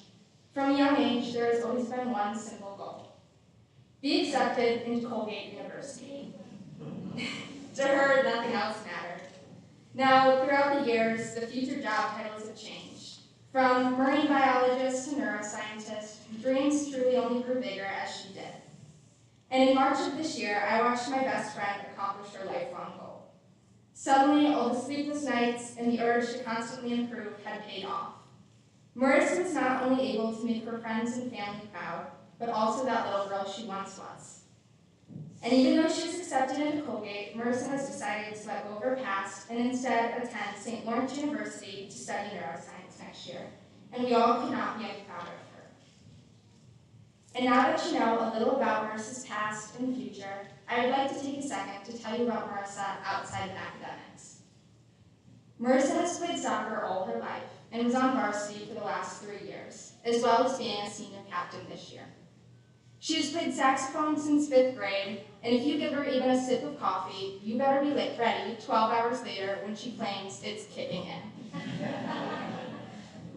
From a young age, there has always been one simple goal: be accepted into Colgate University. To her, nothing else mattered. Now, throughout the years, the future job titles have changed. From marine biologist to neuroscientist, dreams truly only grew bigger as she did. And in March of this year, I watched my best friend accomplish her lifelong goal. Suddenly, all the sleepless nights and the urge to constantly improve had paid off. Marissa was not only able to make her friends and family proud, but also that little girl she once was. And even though she was accepted into Colgate, Marissa has decided to let go of her past and instead attend St. Lawrence University to study neuroscience next year. And we all could not be any prouder of her. And now that you know a little about Marissa's past and future, I would like to take a second to tell you about Marissa outside of academics. Marissa has played soccer all her life and was on varsity for the last 3 years, as well as being a senior captain this year. She has played saxophone since 5th grade, and if you give her even a sip of coffee, you better be ready 12 hours later when she claims it's kicking in.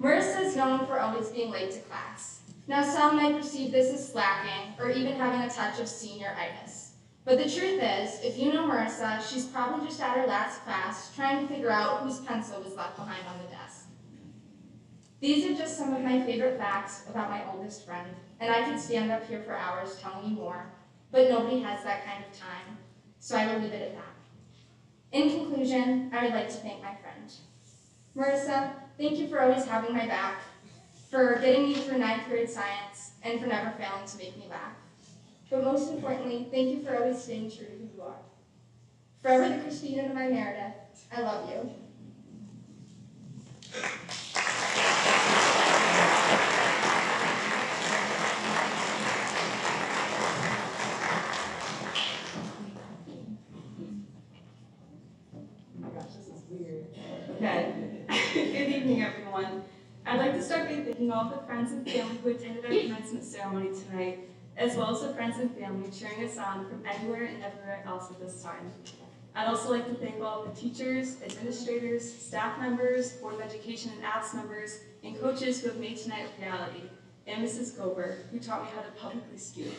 Marissa is known for always being late to class. Now, some might perceive this as slacking or even having a touch of senioritis. But the truth is, if you know Marissa, she's probably just at her last class trying to figure out whose pencil was left behind on the desk. These are just some of my favorite facts about my oldest friend, and I could stand up here for hours telling you more, but nobody has that kind of time, so I will leave it at that. In conclusion, I would like to thank my friend. Marissa, thank you for always having my back, for getting me through 9th grade science, and for never failing to make me laugh. But most importantly, thank you for always staying true to who you are. Forever the Christina to my Meredith, I love you. Okay. Good evening, everyone. I'd like to start by thanking all the friends and family who attended our commencement ceremony tonight, as well as the friends and family cheering us on from anywhere and everywhere else at this time. I'd also like to thank all of the teachers, administrators, staff members, Board of Education and APS members, and coaches who have made tonight a reality, and Mrs. Gober, who taught me how to publicly ski.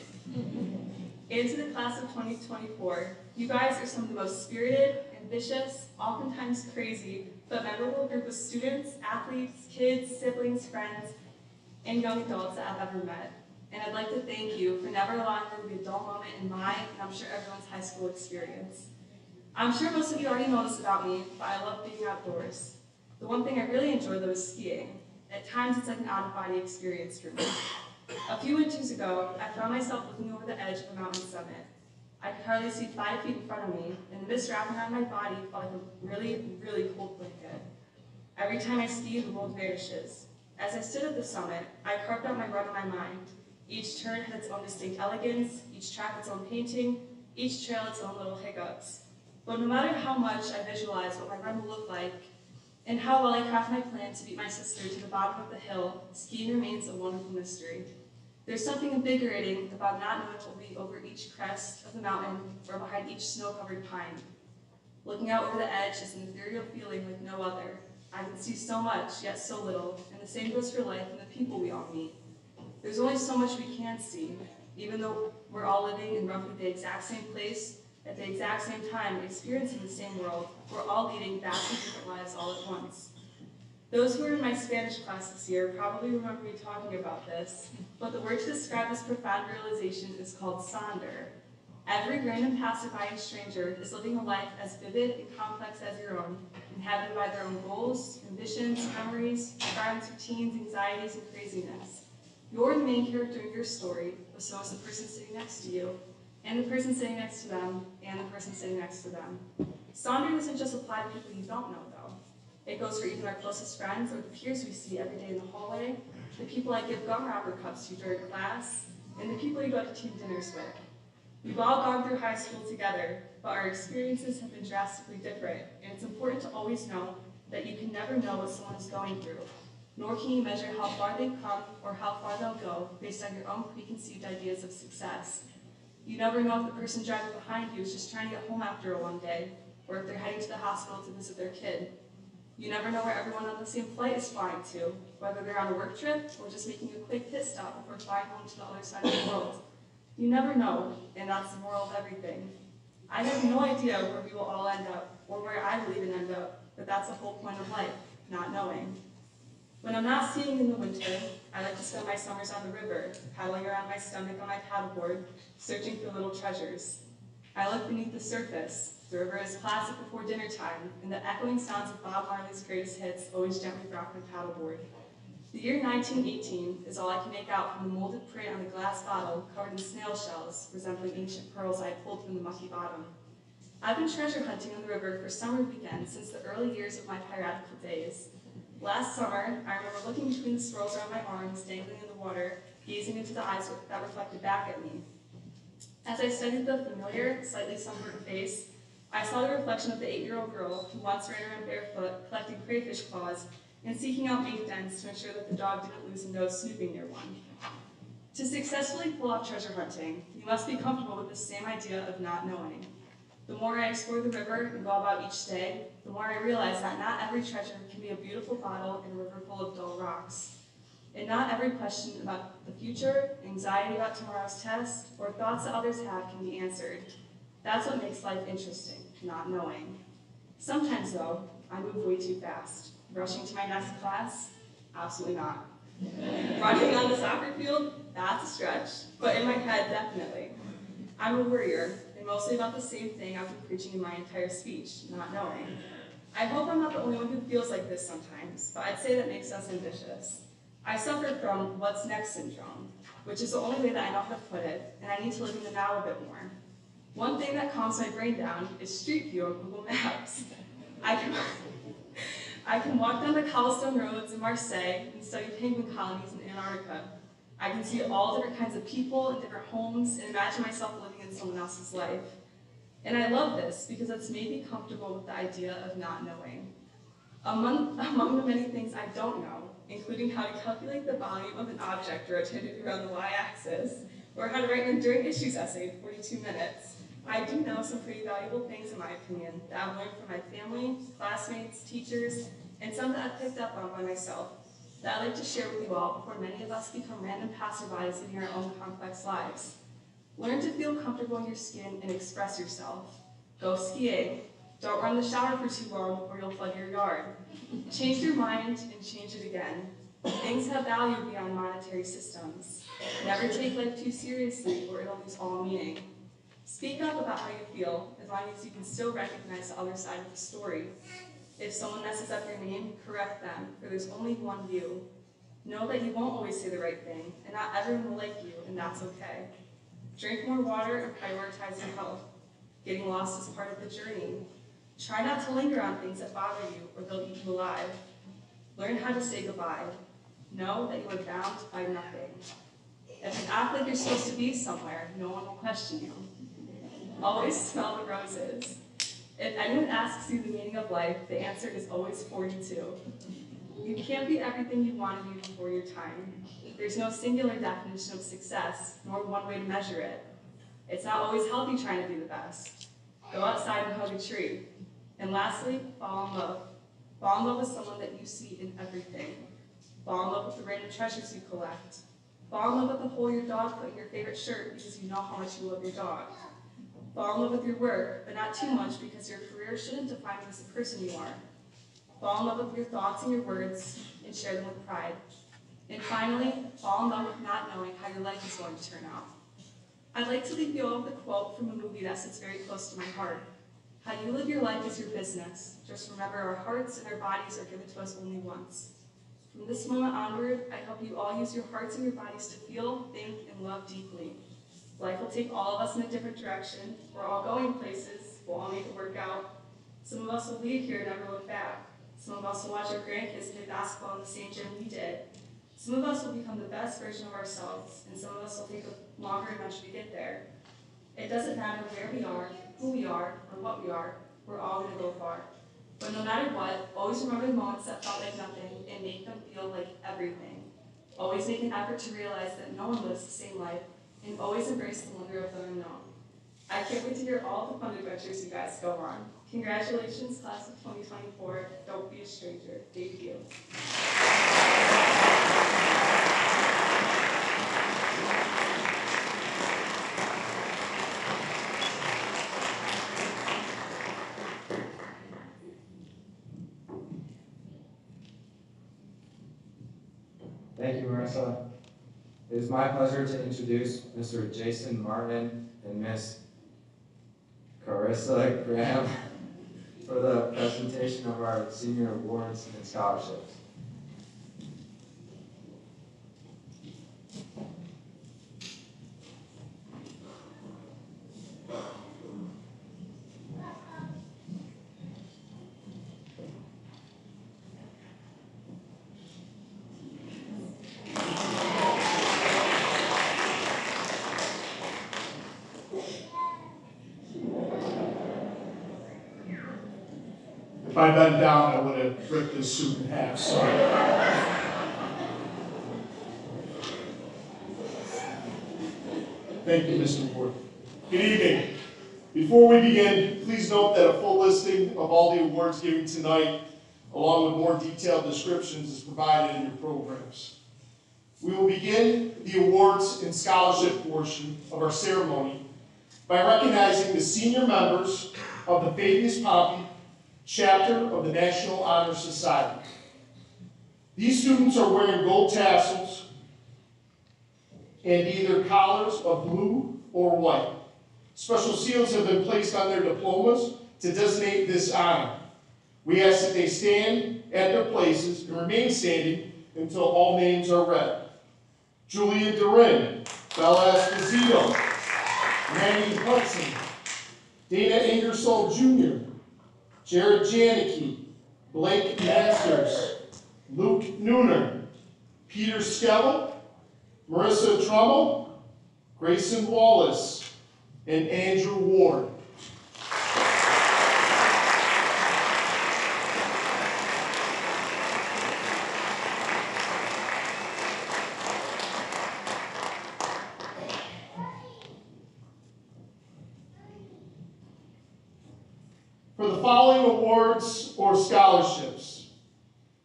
And to the class of 2024, you guys are some of the most spirited, ambitious, oftentimes crazy, but memorable group of students, athletes, kids, siblings, friends, and young adults that I've ever met. And I'd like to thank you for never allowing there to be a dull moment in my, and I'm sure everyone's high school experience. I'm sure most of you already know this about me, but I love being outdoors. The one thing I really enjoy though is skiing. At times it's like an out-of-body experience for me. A few winters ago, I found myself looking over the edge of a mountain summit. I could hardly see 5 feet in front of me, and the mist wrapping around my body felt like a really, really cold blanket. Every time I ski, the world vanishes. As I stood at the summit, I carved out my run in my mind. Each turn had its own distinct elegance, each track its own painting, each trail its own little hiccups. But no matter how much I visualized what my run would look like, and how well I crafted my plan to beat my sister to the bottom of the hill, skiing remains a wonderful mystery. There's something invigorating about not knowing what will be over each crest of the mountain or behind each snow-covered pine. Looking out over the edge is an ethereal feeling like no other. I can see so much, yet so little, and the same goes for life and the people we all meet. There's only so much we can see, even though we're all living in roughly the exact same place at the exact same time experiencing the same world, we're all leading vastly different lives all at once. Those who were in my Spanish class this year probably remember me talking about this, but the word to describe this profound realization is called sonder. Every random passerby and stranger is living a life as vivid and complex as your own, inhabited by their own goals, ambitions, memories, triumphs, routines, anxieties, and craziness. You're the main character in your story, but so is the person sitting next to you, and the person sitting next to them, and the person sitting next to them. Sonder doesn't just apply to people you don't know, though. It goes for even our closest friends or the peers we see every day in the hallway, the people I give gum wrapper cups to during class, and the people you go to team dinners with. We've all gone through high school together, but our experiences have been drastically different, and it's important to always know that you can never know what someone is going through, nor can you measure how far they've come or how far they'll go based on your own preconceived ideas of success. You never know if the person driving behind you is just trying to get home after a long day, or if they're heading to the hospital to visit their kid. You never know where everyone on the same flight is flying to, whether they're on a work trip or just making a quick pit stop before flying home to the other side of the world. You never know, and that's the moral of everything. I have no idea where we will all end up, or where I will even end up, but that's the whole point of life, not knowing. When I'm not skiing in the winter, I like to spend my summers on the river, paddling around my stomach on my paddleboard, searching for little treasures. I look beneath the surface. The river is placid before dinner time, and the echoing sounds of Bob Marley's greatest hits always gently rock my paddleboard. The year 1918 is all I can make out from the molded print on the glass bottle covered in snail shells, resembling ancient pearls I pulled from the mucky bottom. I've been treasure hunting on the river for summer weekends since the early years of my piratical days. Last summer, I remember looking between the swirls around my arms, dangling in the water, gazing into the eyes that reflected back at me. As I studied the familiar, slightly sunburned face, I saw the reflection of the 8-year-old girl who once ran around barefoot, collecting crayfish claws and seeking out mink dens to ensure that the dog didn't lose a nose snooping near one. To successfully pull off treasure hunting, you must be comfortable with the same idea of not knowing. The more I explore the river and go about each day, the more I realize that not every treasure can be a beautiful bottle in a river full of dull rocks. And not every question about the future, anxiety about tomorrow's test, or thoughts that others have can be answered. That's what makes life interesting, not knowing. Sometimes, though, I move way too fast. Rushing to my next class? Absolutely not. Running on the soccer field? That's a stretch, but in my head, definitely. I'm a worrier, and mostly about the same thing I've been preaching in my entire speech, not knowing. I hope I'm not the only one who feels like this sometimes, but I'd say that makes us ambitious. I suffer from what's next syndrome, which is the only way that I know how to put it, and I need to live in the now a bit more. One thing that calms my brain down is Street View on Google Maps. I can walk down the cobblestone roads in Marseille and study penguin colonies in Antarctica. I can see all different kinds of people and different homes and imagine myself living in someone else's life. And I love this because it's made me comfortable with the idea of not knowing. Among the many things I don't know, including how to calculate the volume of an object rotated around the y-axis, or how to write an enduring issues essay in 42 minutes, I do know some pretty valuable things, in my opinion, that I've learned from my family, classmates, teachers, and some that I've picked up on by myself, that I'd like to share with you all before many of us become random passerbys living our own complex lives. Learn to feel comfortable in your skin and express yourself. Go skiing. Don't run the shower for too long or you'll flood your yard. Change your mind and change it again. Things have value beyond monetary systems. Never take life too seriously or it'll lose all meaning. Speak up about how you feel, as long as you can still recognize the other side of the story. If someone messes up your name, correct them, for there's only one you. Know that you won't always say the right thing, and not everyone will like you, and that's okay. Drink more water and prioritize your health. Getting lost is part of the journey. Try not to linger on things that bother you, or they'll eat you alive. Learn how to say goodbye. Know that you are bound by nothing. If you act like you're supposed to be somewhere, no one will question you. Always smell the roses. If anyone asks you the meaning of life, the answer is always 42. You can't be everything you want to be before your time. There's no singular definition of success, nor one way to measure it. It's not always healthy trying to be the best. Go outside and hug a tree. And lastly, fall in love. Fall in love with someone that you see in everything. Fall in love with the random treasures you collect. Fall in love with the hole your dog put in your favorite shirt because you know how much you love your dog. Fall in love with your work, but not too much because your career shouldn't define you as the person you are. Fall in love with your thoughts and your words and share them with pride. And finally, fall in love with not knowing how your life is going to turn out. I'd like to leave you all with a quote from a movie that sits very close to my heart. How you live your life is your business. Just remember our hearts and our bodies are given to us only once. From this moment onward, I hope you all use your hearts and your bodies to feel, think, and love deeply. Life will take all of us in a different direction. We're all going places. We'll all make it work out. Some of us will leave here and never look back. Some of us will watch our grandkids play basketball in the same gym we did. Some of us will become the best version of ourselves, and some of us will take a longer adventure to get there. It doesn't matter where we are, who we are, or what we are, we're all going to go far. But no matter what, always remember the moments that felt like nothing and make them feel like everything. Always make an effort to realize that no one lives the same life, and always embrace the wonder of the unknown. I can't wait to hear all the fun adventures you guys go on. Congratulations, class of 2024. Don't be a stranger. Debut. Thank you, Marissa. It is my pleasure to introduce Mr. Jason Martin and Miss Carissa Graham for the presentation of our senior awards and scholarships. If I bent down, I would have ripped this suit in half, sorry. Thank you, Mr. Ward. Good evening. Before we begin, please note that a full listing of all the awards given tonight, along with more detailed descriptions, is provided in your programs. We will begin the awards and scholarship portion of our ceremony by recognizing the senior members of the Fabius Pompey chapter of the National Honor Society. These students are wearing gold tassels and either collars of blue or white. Special seals have been placed on their diplomas to designate this honor. We ask that they stand at their places and remain standing until all names are read. Julia Durin, Bella Esposito, Randy Hudson, Dana Ingersoll Jr., Jared Janicki, Blake Masters, Luke Nooner, Peter Skevel, Marissa Trummel, Grayson Wallace, and Andrew Ward. For the following awards or scholarships,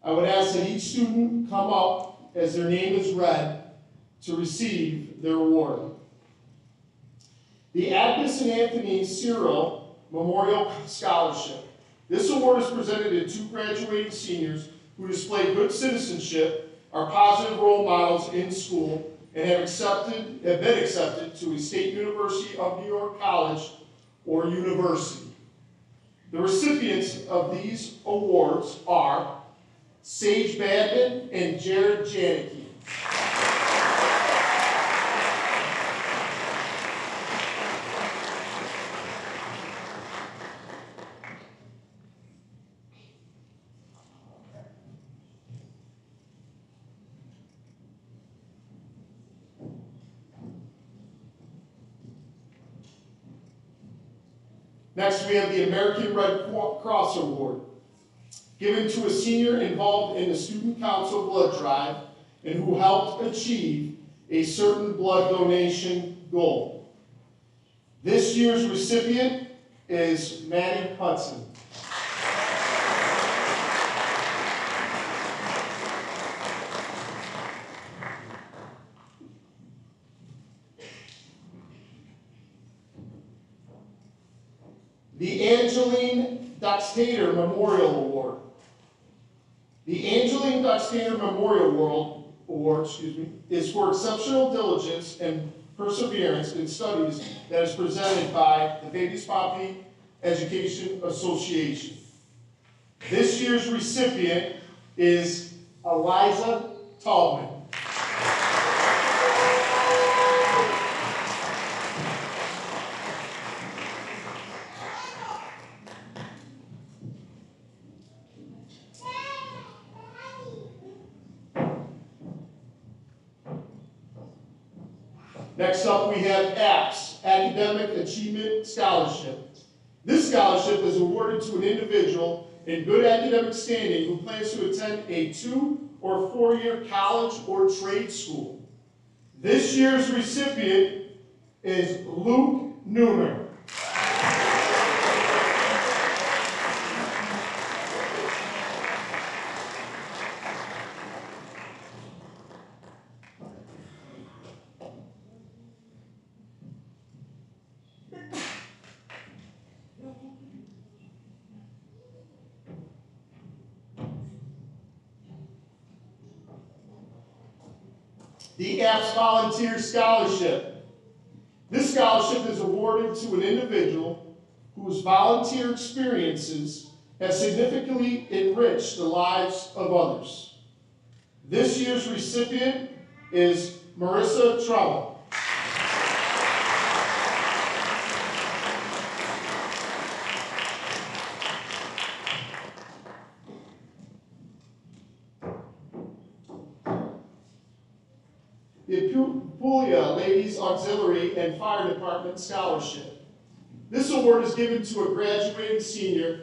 I would ask that each student come up as their name is read to receive their award. The Agnes and Anthony Cyril Memorial Scholarship. This award is presented to two graduating seniors who display good citizenship, are positive role models in school, and have been accepted to a State University of New York college or university. The recipients of these awards are Sage Badman and Jared Janicki. Next, we have the American Red Cross Award, given to a senior involved in the Student Council blood drive and who helped achieve a certain blood donation goal. This year's recipient is Maddie Hudson. the Angeline Doxtator Memorial Award. The Angeline Doxtator Memorial Award, is for exceptional diligence and perseverance in studies that is presented by the Fabius Pompey Education Association. This year's recipient is Eliza Tallman. Next up, we have APS, Academic Achievement Scholarship. This scholarship is awarded to an individual in good academic standing who plans to attend a 2- or 4-year college or trade school. This year's recipient is Luke Newman. The APS Volunteer Scholarship. This scholarship is awarded to an individual whose volunteer experiences have significantly enriched the lives of others. This year's recipient is Marissa Trumbull. The Puglia Ladies Auxiliary and Fire Department Scholarship. This award is given to a graduating senior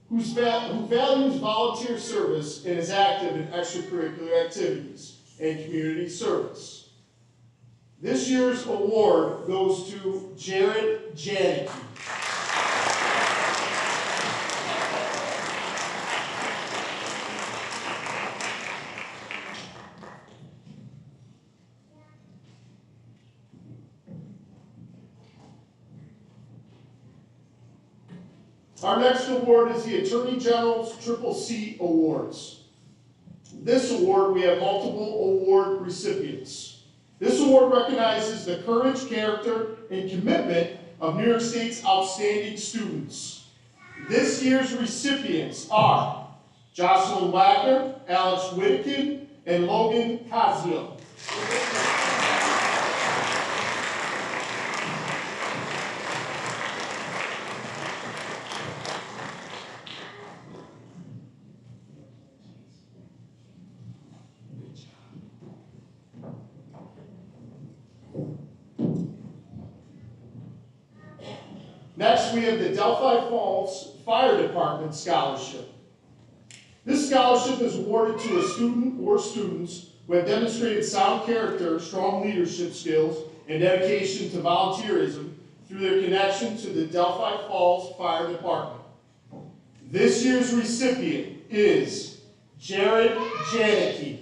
who values volunteer service and is active in extracurricular activities and community service. This year's award goes to Jared Janicki. Our next award is the Attorney General's CCC Awards. This award, we have multiple award recipients. This award recognizes the courage, character, and commitment of New York State's outstanding students. This year's recipients are Jocelyn Wagner, Alex Whittikin, and Logan Casio. Next, we have the Delphi Falls Fire Department Scholarship. This scholarship is awarded to a student or students who have demonstrated sound character, strong leadership skills, and dedication to volunteerism through their connection to the Delphi Falls Fire Department. This year's recipient is Jared Janicki.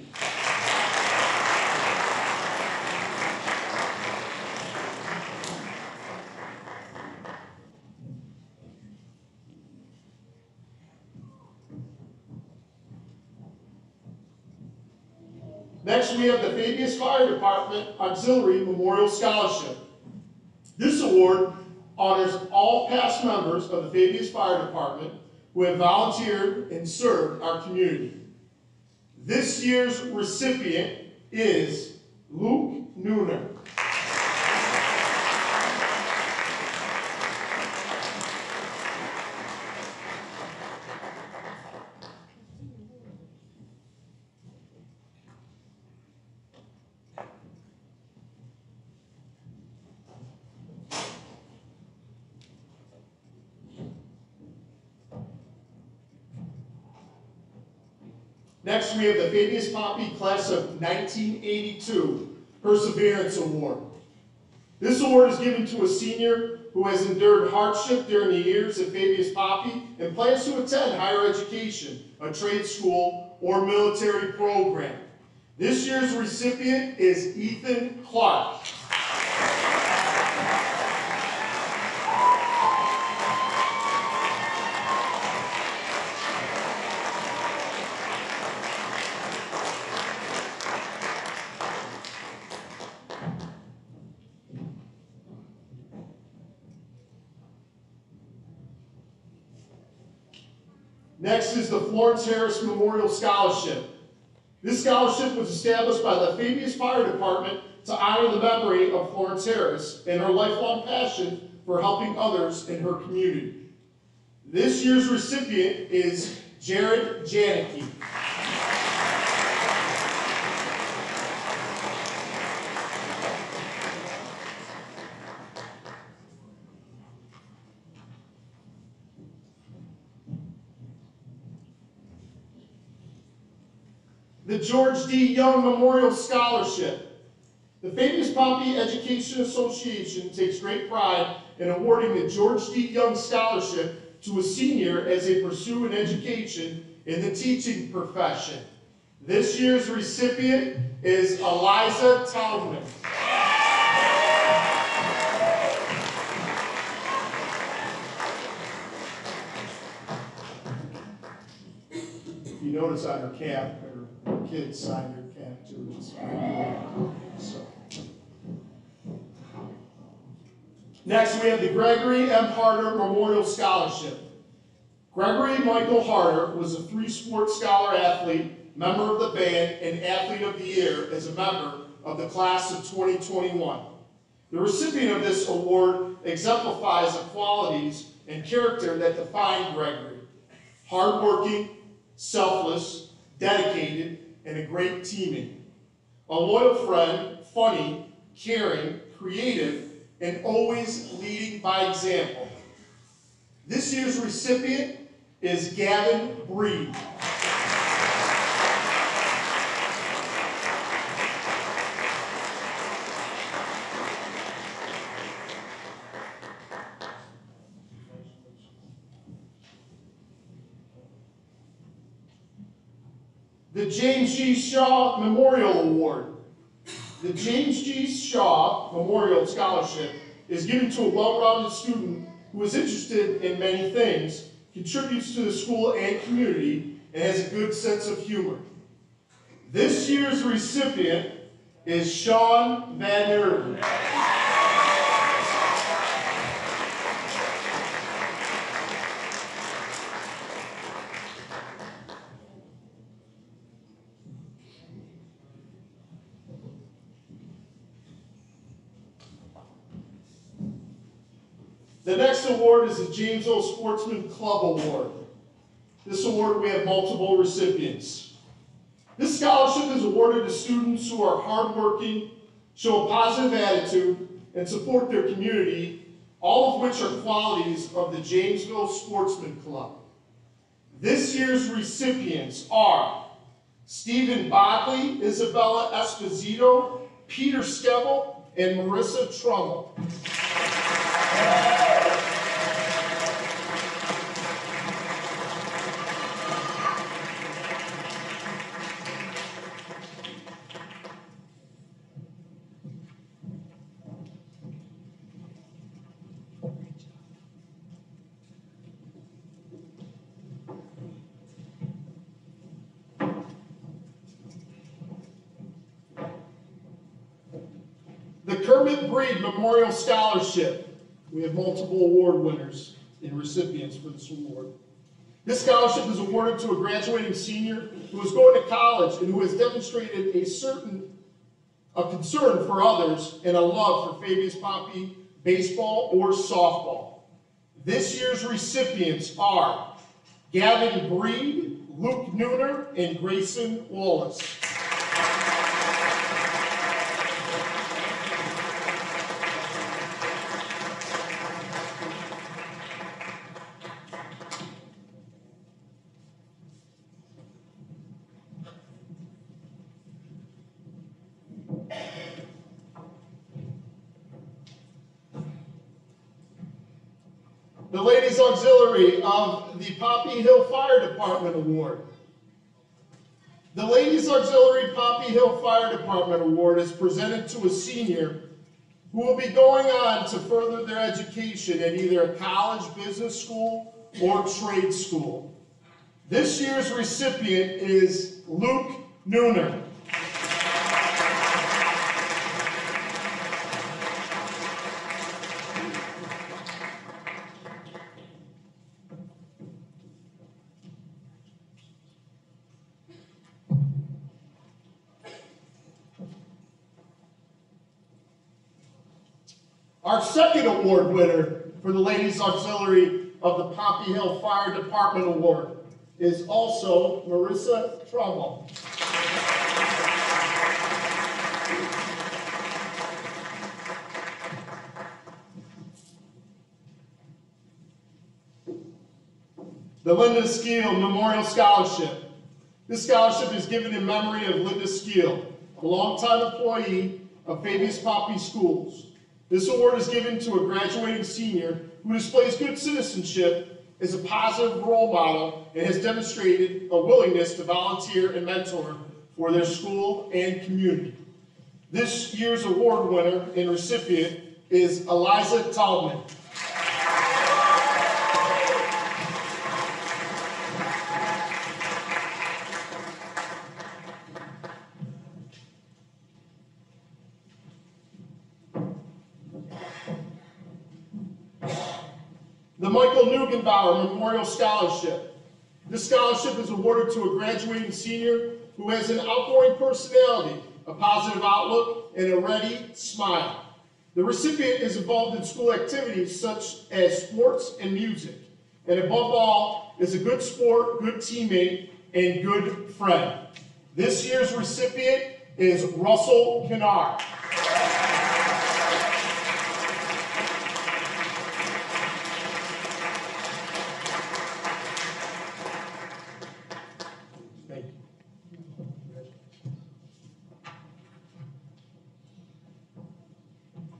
Next, we have the Fabius Fire Department Auxiliary Memorial Scholarship. This award honors all past members of the Fabius Fire Department who have volunteered and served our community. This year's recipient is Luke Nooner. Next, we have the Fabius Pompey Class of 1982 Perseverance Award. This award is given to a senior who has endured hardship during the years at Fabius Pompey and plans to attend higher education, a trade school, or military program. This year's recipient is Ethan Clark. Next is the Florence Harris Memorial Scholarship. This scholarship was established by the Fabius Fire Department to honor the memory of Florence Harris and her lifelong passion for helping others in her community. This year's recipient is Jared Janicki. The George D. Young Memorial Scholarship. The Fabius Pompey Education Association takes great pride in awarding the George D. Young Scholarship to a senior as they pursue an education in the teaching profession. This year's recipient is Eliza Taubman. You notice on her cap, her kids signed her cap too, which is fine. So. Next, we have the Gregory M. Harder Memorial Scholarship. Gregory Michael Harder was a three-sport scholar athlete, member of the band, and athlete of the year as a member of the class of 2021. The recipient of this award exemplifies the qualities and character that define Gregory: hardworking, selfless, dedicated, and a great teammate. A loyal friend, funny, caring, creative, and always leading by example. This year's recipient is Gavin Breed. The James G. Shaw Memorial Award. The James G. Shaw Memorial Scholarship is given to a well-rounded student who is interested in many things, contributes to the school and community, and has a good sense of humor. This year's recipient is Sean Van Erden. The next award is the James O. Sportsman Club Award. This award, we have multiple recipients. This scholarship is awarded to students who are hardworking, show a positive attitude, and support their community, all of which are qualities of the Jamesville Sportsman Club. This year's recipients are Stephen Bodley, Isabella Esposito, Peter Skevel, and Marissa Trummel. The Kermit Breed Memorial Scholarship. We have multiple award winners and recipients for this award. This scholarship is awarded to a graduating senior who is going to college and who has demonstrated a concern for others and a love for Fabius Pompey baseball or softball. This year's recipients are Gavin Breed, Luke Nooner, and Grayson Wallace. The Ladies Auxiliary of the Pompey Hill Fire Department Award. The Ladies Auxiliary Pompey Hill Fire Department Award is presented to a senior who will be going on to further their education at either a college, business school, or trade school. This year's recipient is Luke Nooner. Our second award winner for the Ladies Auxiliary of the Pompey Hill Fire Department Award is also Marissa Trumbull. The Linda Skeel Memorial Scholarship. This scholarship is given in memory of Linda Skeel, a longtime employee of Fabius Pompey Schools. This award is given to a graduating senior who displays good citizenship, is a positive role model, and has demonstrated a willingness to volunteer and mentor for their school and community. This year's award winner and recipient is Eliza Taubman. The Michael Neugenbauer Memorial Scholarship. This scholarship is awarded to a graduating senior who has an outgoing personality, a positive outlook, and a ready smile. The recipient is involved in school activities such as sports and music, and above all, is a good sport, good teammate, and good friend. This year's recipient is Russell Kennard.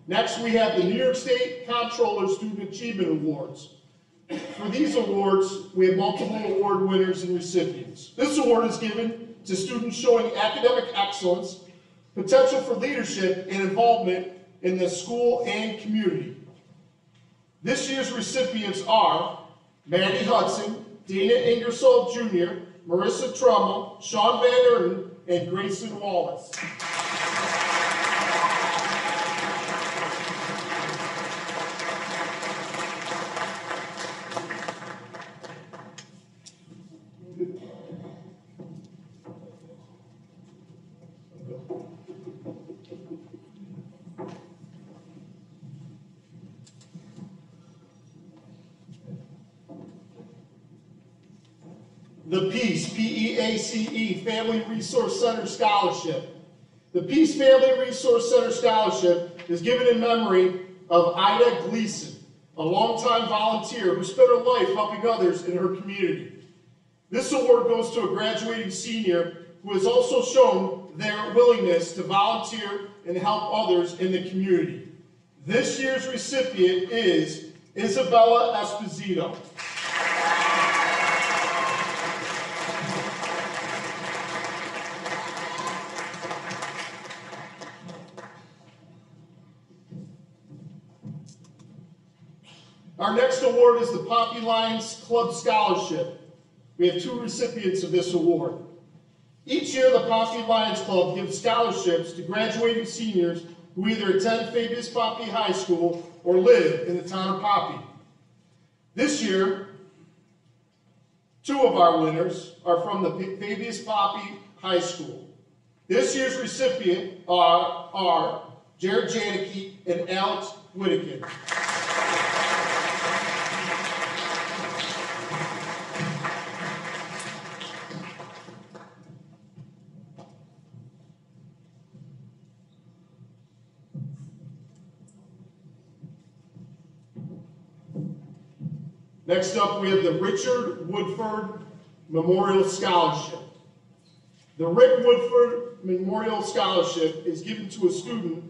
Next, we have the New York State Comptroller Student Achievement Awards. For these awards, we have multiple award winners and recipients. This award is given to students showing academic excellence, potential for leadership, and involvement in the school and community. This year's recipients are Mandy Hudson, Dana Ingersoll Jr., Marissa Trummel, Sean Van Erden, and Grayson Wallace. The Peace, P-E-A-C-E, Family Resource Center Scholarship. The Peace Family Resource Center Scholarship is given in memory of Ida Gleason, a longtime volunteer who spent her life helping others in her community. This award goes to a graduating senior who has also shown their willingness to volunteer and help others in the community. This year's recipient is Isabella Esposito. Our next award is the Pompey Lions Club Scholarship. We have two recipients of this award. Each year, the Pompey Lions Club gives scholarships to graduating seniors who either attend Fabius Pompey High School or live in the town of Pompey. This year, two of our winners are from the Fabius Pompey High School. This year's recipient are Jared Janicki and Alex Whittaker. Next up, we have the Richard Woodford Memorial Scholarship. The Rick Woodford Memorial Scholarship is given to a student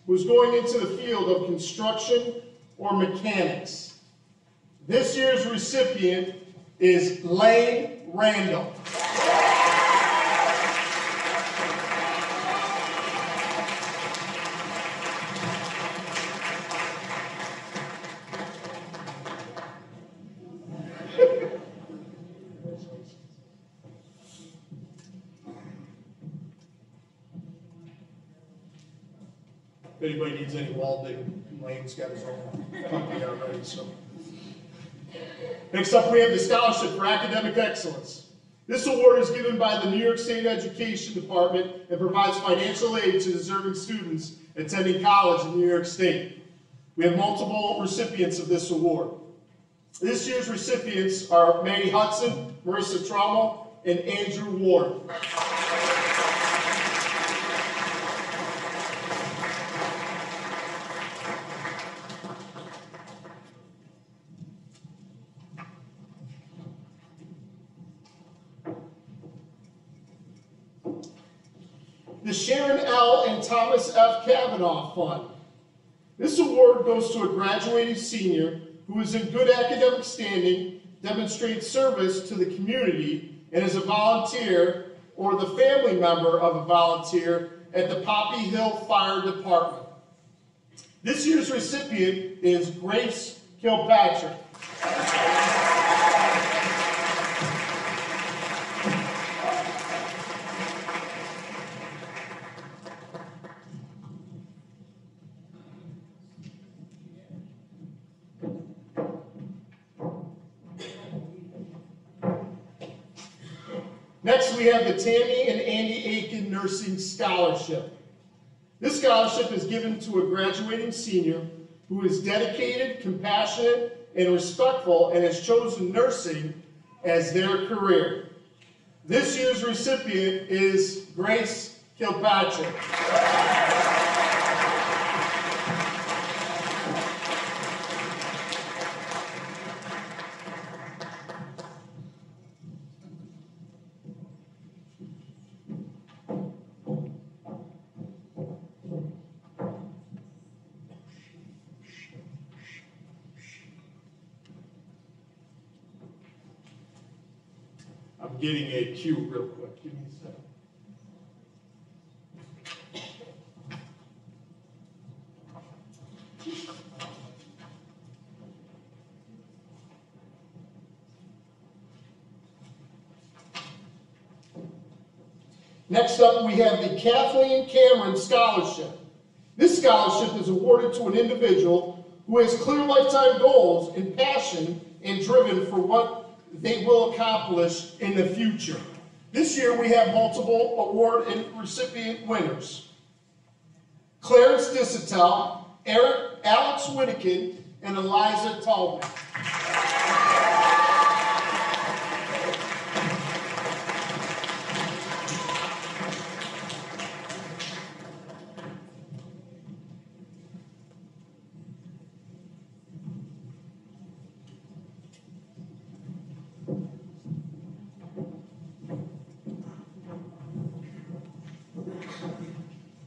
who is going into the field of construction or mechanics. This year's recipient is Lane Randall. If anybody needs any welding, Lane's got his own company already. So. Next up, we have the Scholarship for Academic Excellence. This award is given by the New York State Education Department and provides financial aid to deserving students attending college in New York State. We have multiple recipients of this award. This year's recipients are Manny Hudson, Marissa Trommel, and Andrew Ward. The Sharon L. and Thomas F. Kavanaugh Fund. This award goes to a graduating senior who is in good academic standing, demonstrates service to the community, and is a volunteer or the family member of a volunteer at the Poppy Hill Fire Department. This year's recipient is Grace Kilpatrick. Next, we have the Tammy and Andy Aiken Nursing Scholarship. This scholarship is given to a graduating senior who is dedicated, compassionate, and respectful and has chosen nursing as their career. This year's recipient is Grace Kilpatrick. I'm getting a cue real quick. Give me a second. Next up, we have the Kathleen Cameron Scholarship. This scholarship is awarded to an individual who has clear lifetime goals and passion and driven for what they will accomplish in the future. This year we have multiple award and recipient winners. Clarence Dissatel, Alex Whittakin, and Eliza Tallman.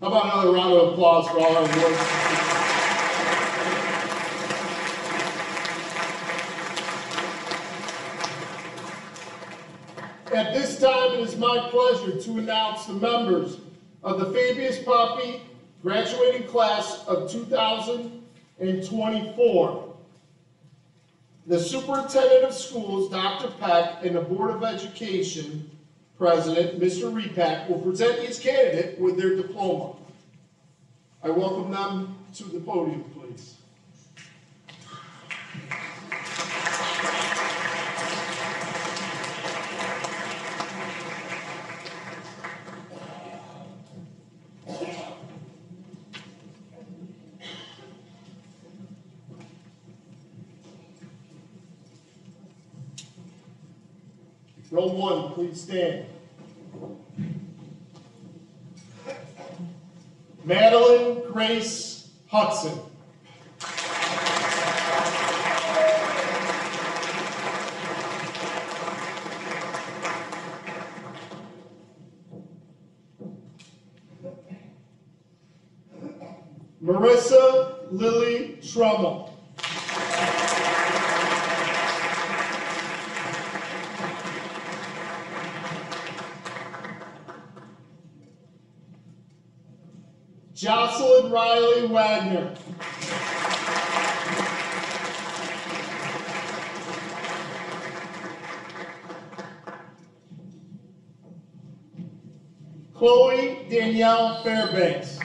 How about another round of applause for all our awards? At this time, it is my pleasure to announce the members of the Fabius Poppy graduating class of 2024. The Superintendent of Schools, Dr. Peck, and the Board of Education President, Mr. Repack, will present each candidate with their diploma. I welcome them to the podium, please. Row one, please stand. Madeline Grace Hudson. Marissa Lily Trummel. Jocelyn Riley Wagner. Chloe Danielle Fairbanks.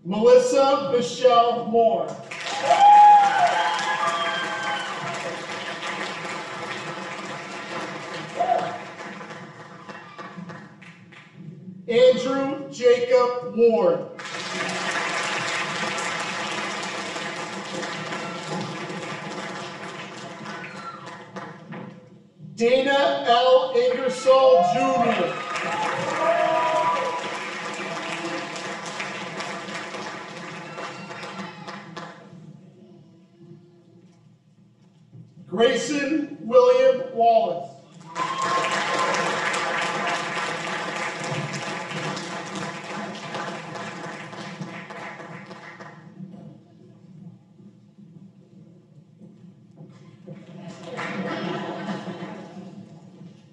Melissa Michelle Moore. Andrew Jacob Ward. Dana L. Ingersoll Jr. Grayson William Wallace.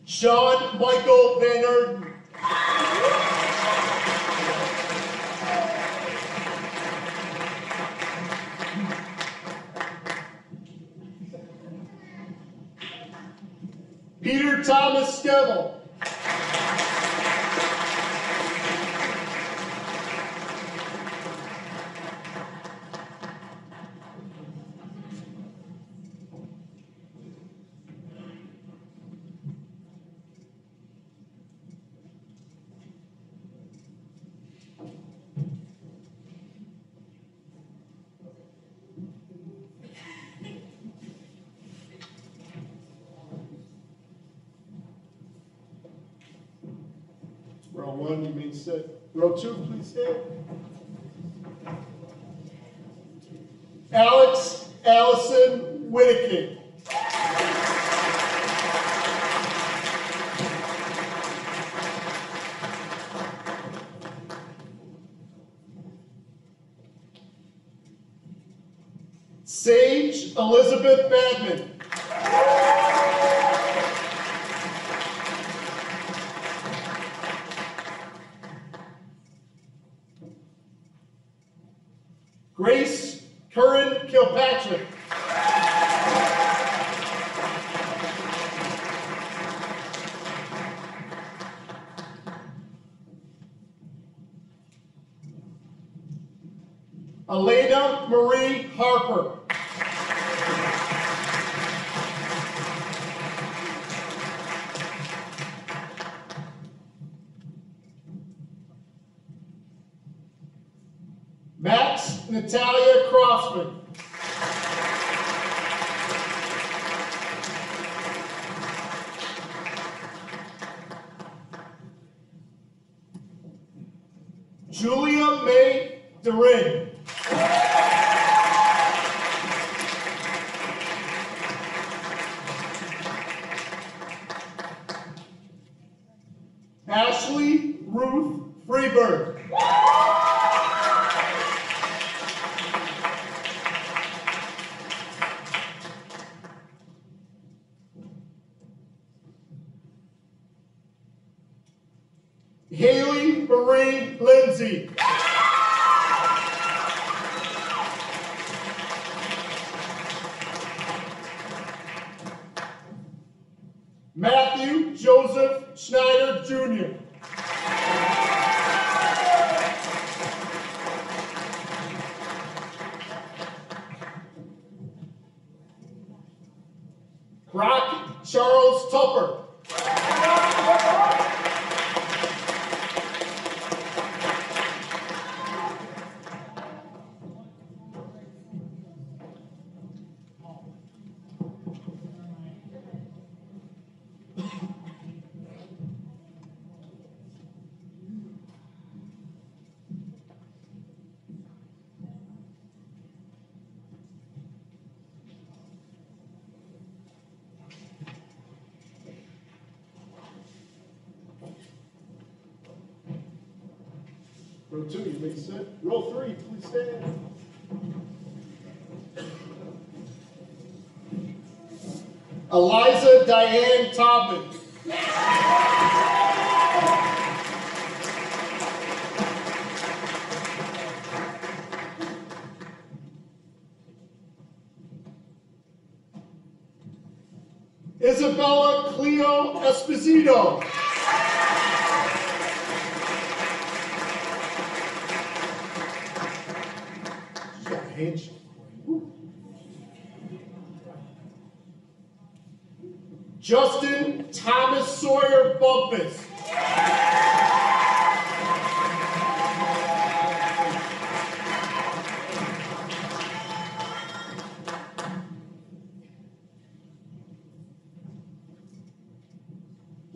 Sean Michael Van Erden. Peter Thomas Skevel. Row 1, you may sit. Row 2, please stand. Alex Allison Whittaker. Sage Elizabeth Badman. Grace Curran Kilpatrick. Elena Marie Harper. Max Natalia Crossman. Julia May Durin. Ashley Ruth Freeberg. Haley Marie Lindsay. Matthew Joseph Schneider Jr. Brock Charles Tupper. Row 2, you may sit. Row 3, please stand. Eliza Diane Tobin. Isabella Cleo Esposito. She's got a handshake. Justin Thomas Sawyer Bumpus.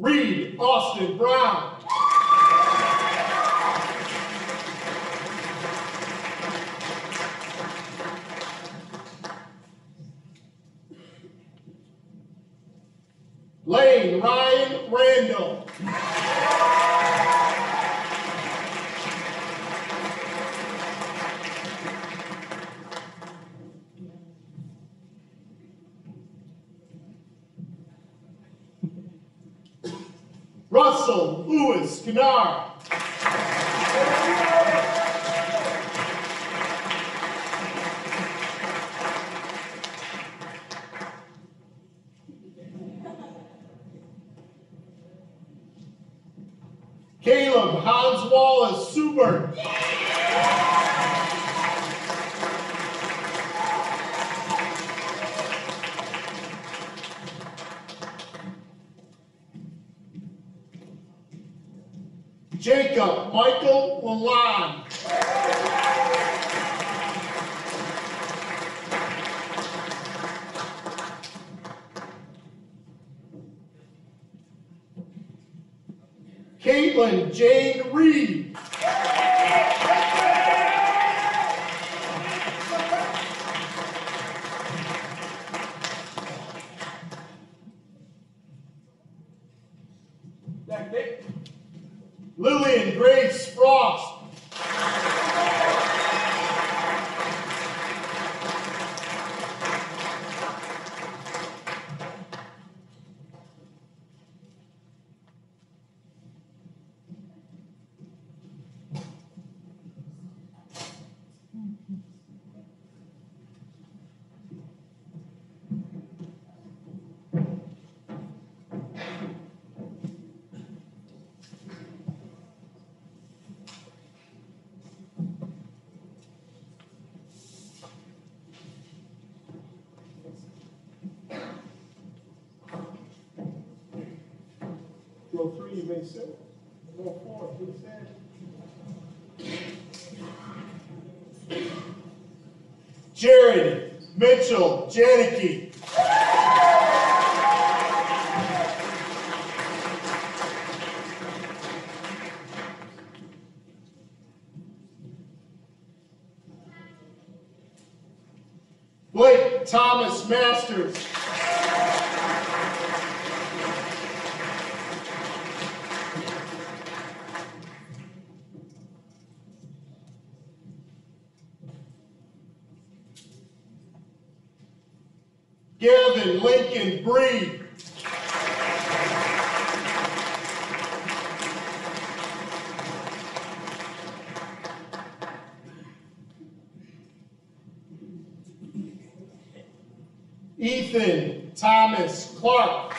Reed Austin Brown. Lane Ryan Randall. Russell Lewis Kennard. Caleb Hans Wallace Subert. Jacob Michael Lalonde. Caitlin Jane Reed. Lillian Grace Frost. Row 3, you may sit. Row 4, please stand. Jared Mitchell Janicki. Blake Thomas Masters. Gavin Lincoln Bree. Ethan Thomas Clark.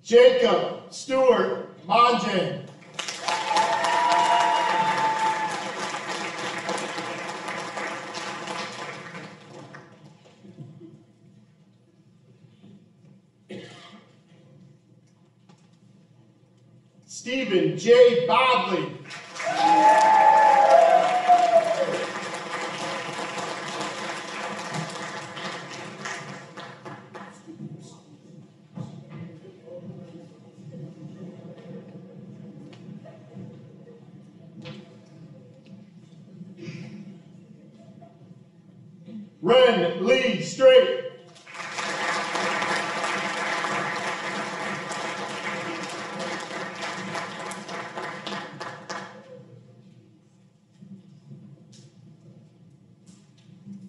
Jacob Stewart Monjan. Stephen J. Bodley. Ren Lee Straight.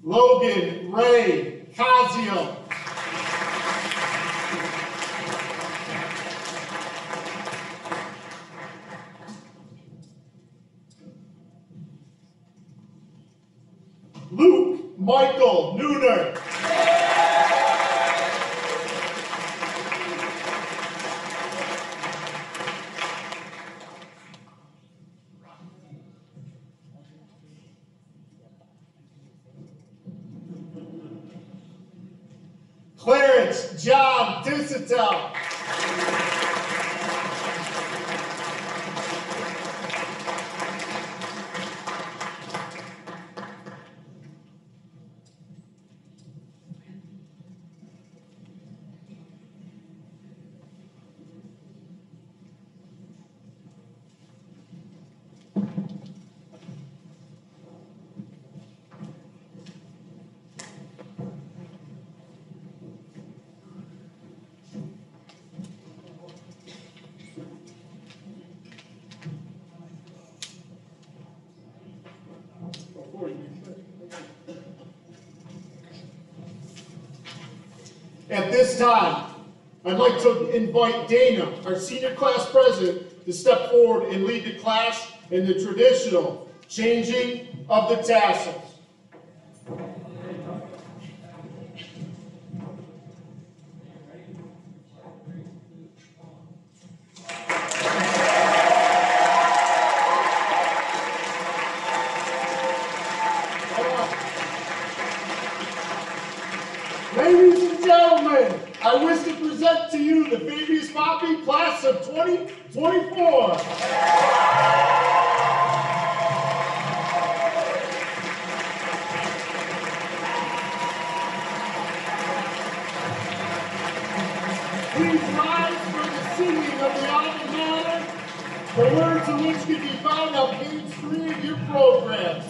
Logan Ray Casio. Luke Michael Nooner. Clarence John Dissetel. At this time, I'd like to invite Dana, our senior class president, to step forward and lead the class in the traditional changing of the tassels. Ladies and gentlemen, I wish to present to you the Fabius Poppy class of 2024. Please rise for the singing of the alma mater, the words of which can be found on page 3 of your program.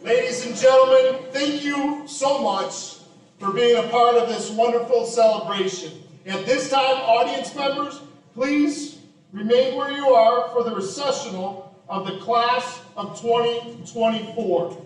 Ladies and gentlemen, thank you so much for being a part of this wonderful celebration. At this time, audience members, please remain where you are for the recessional of the class of 2024.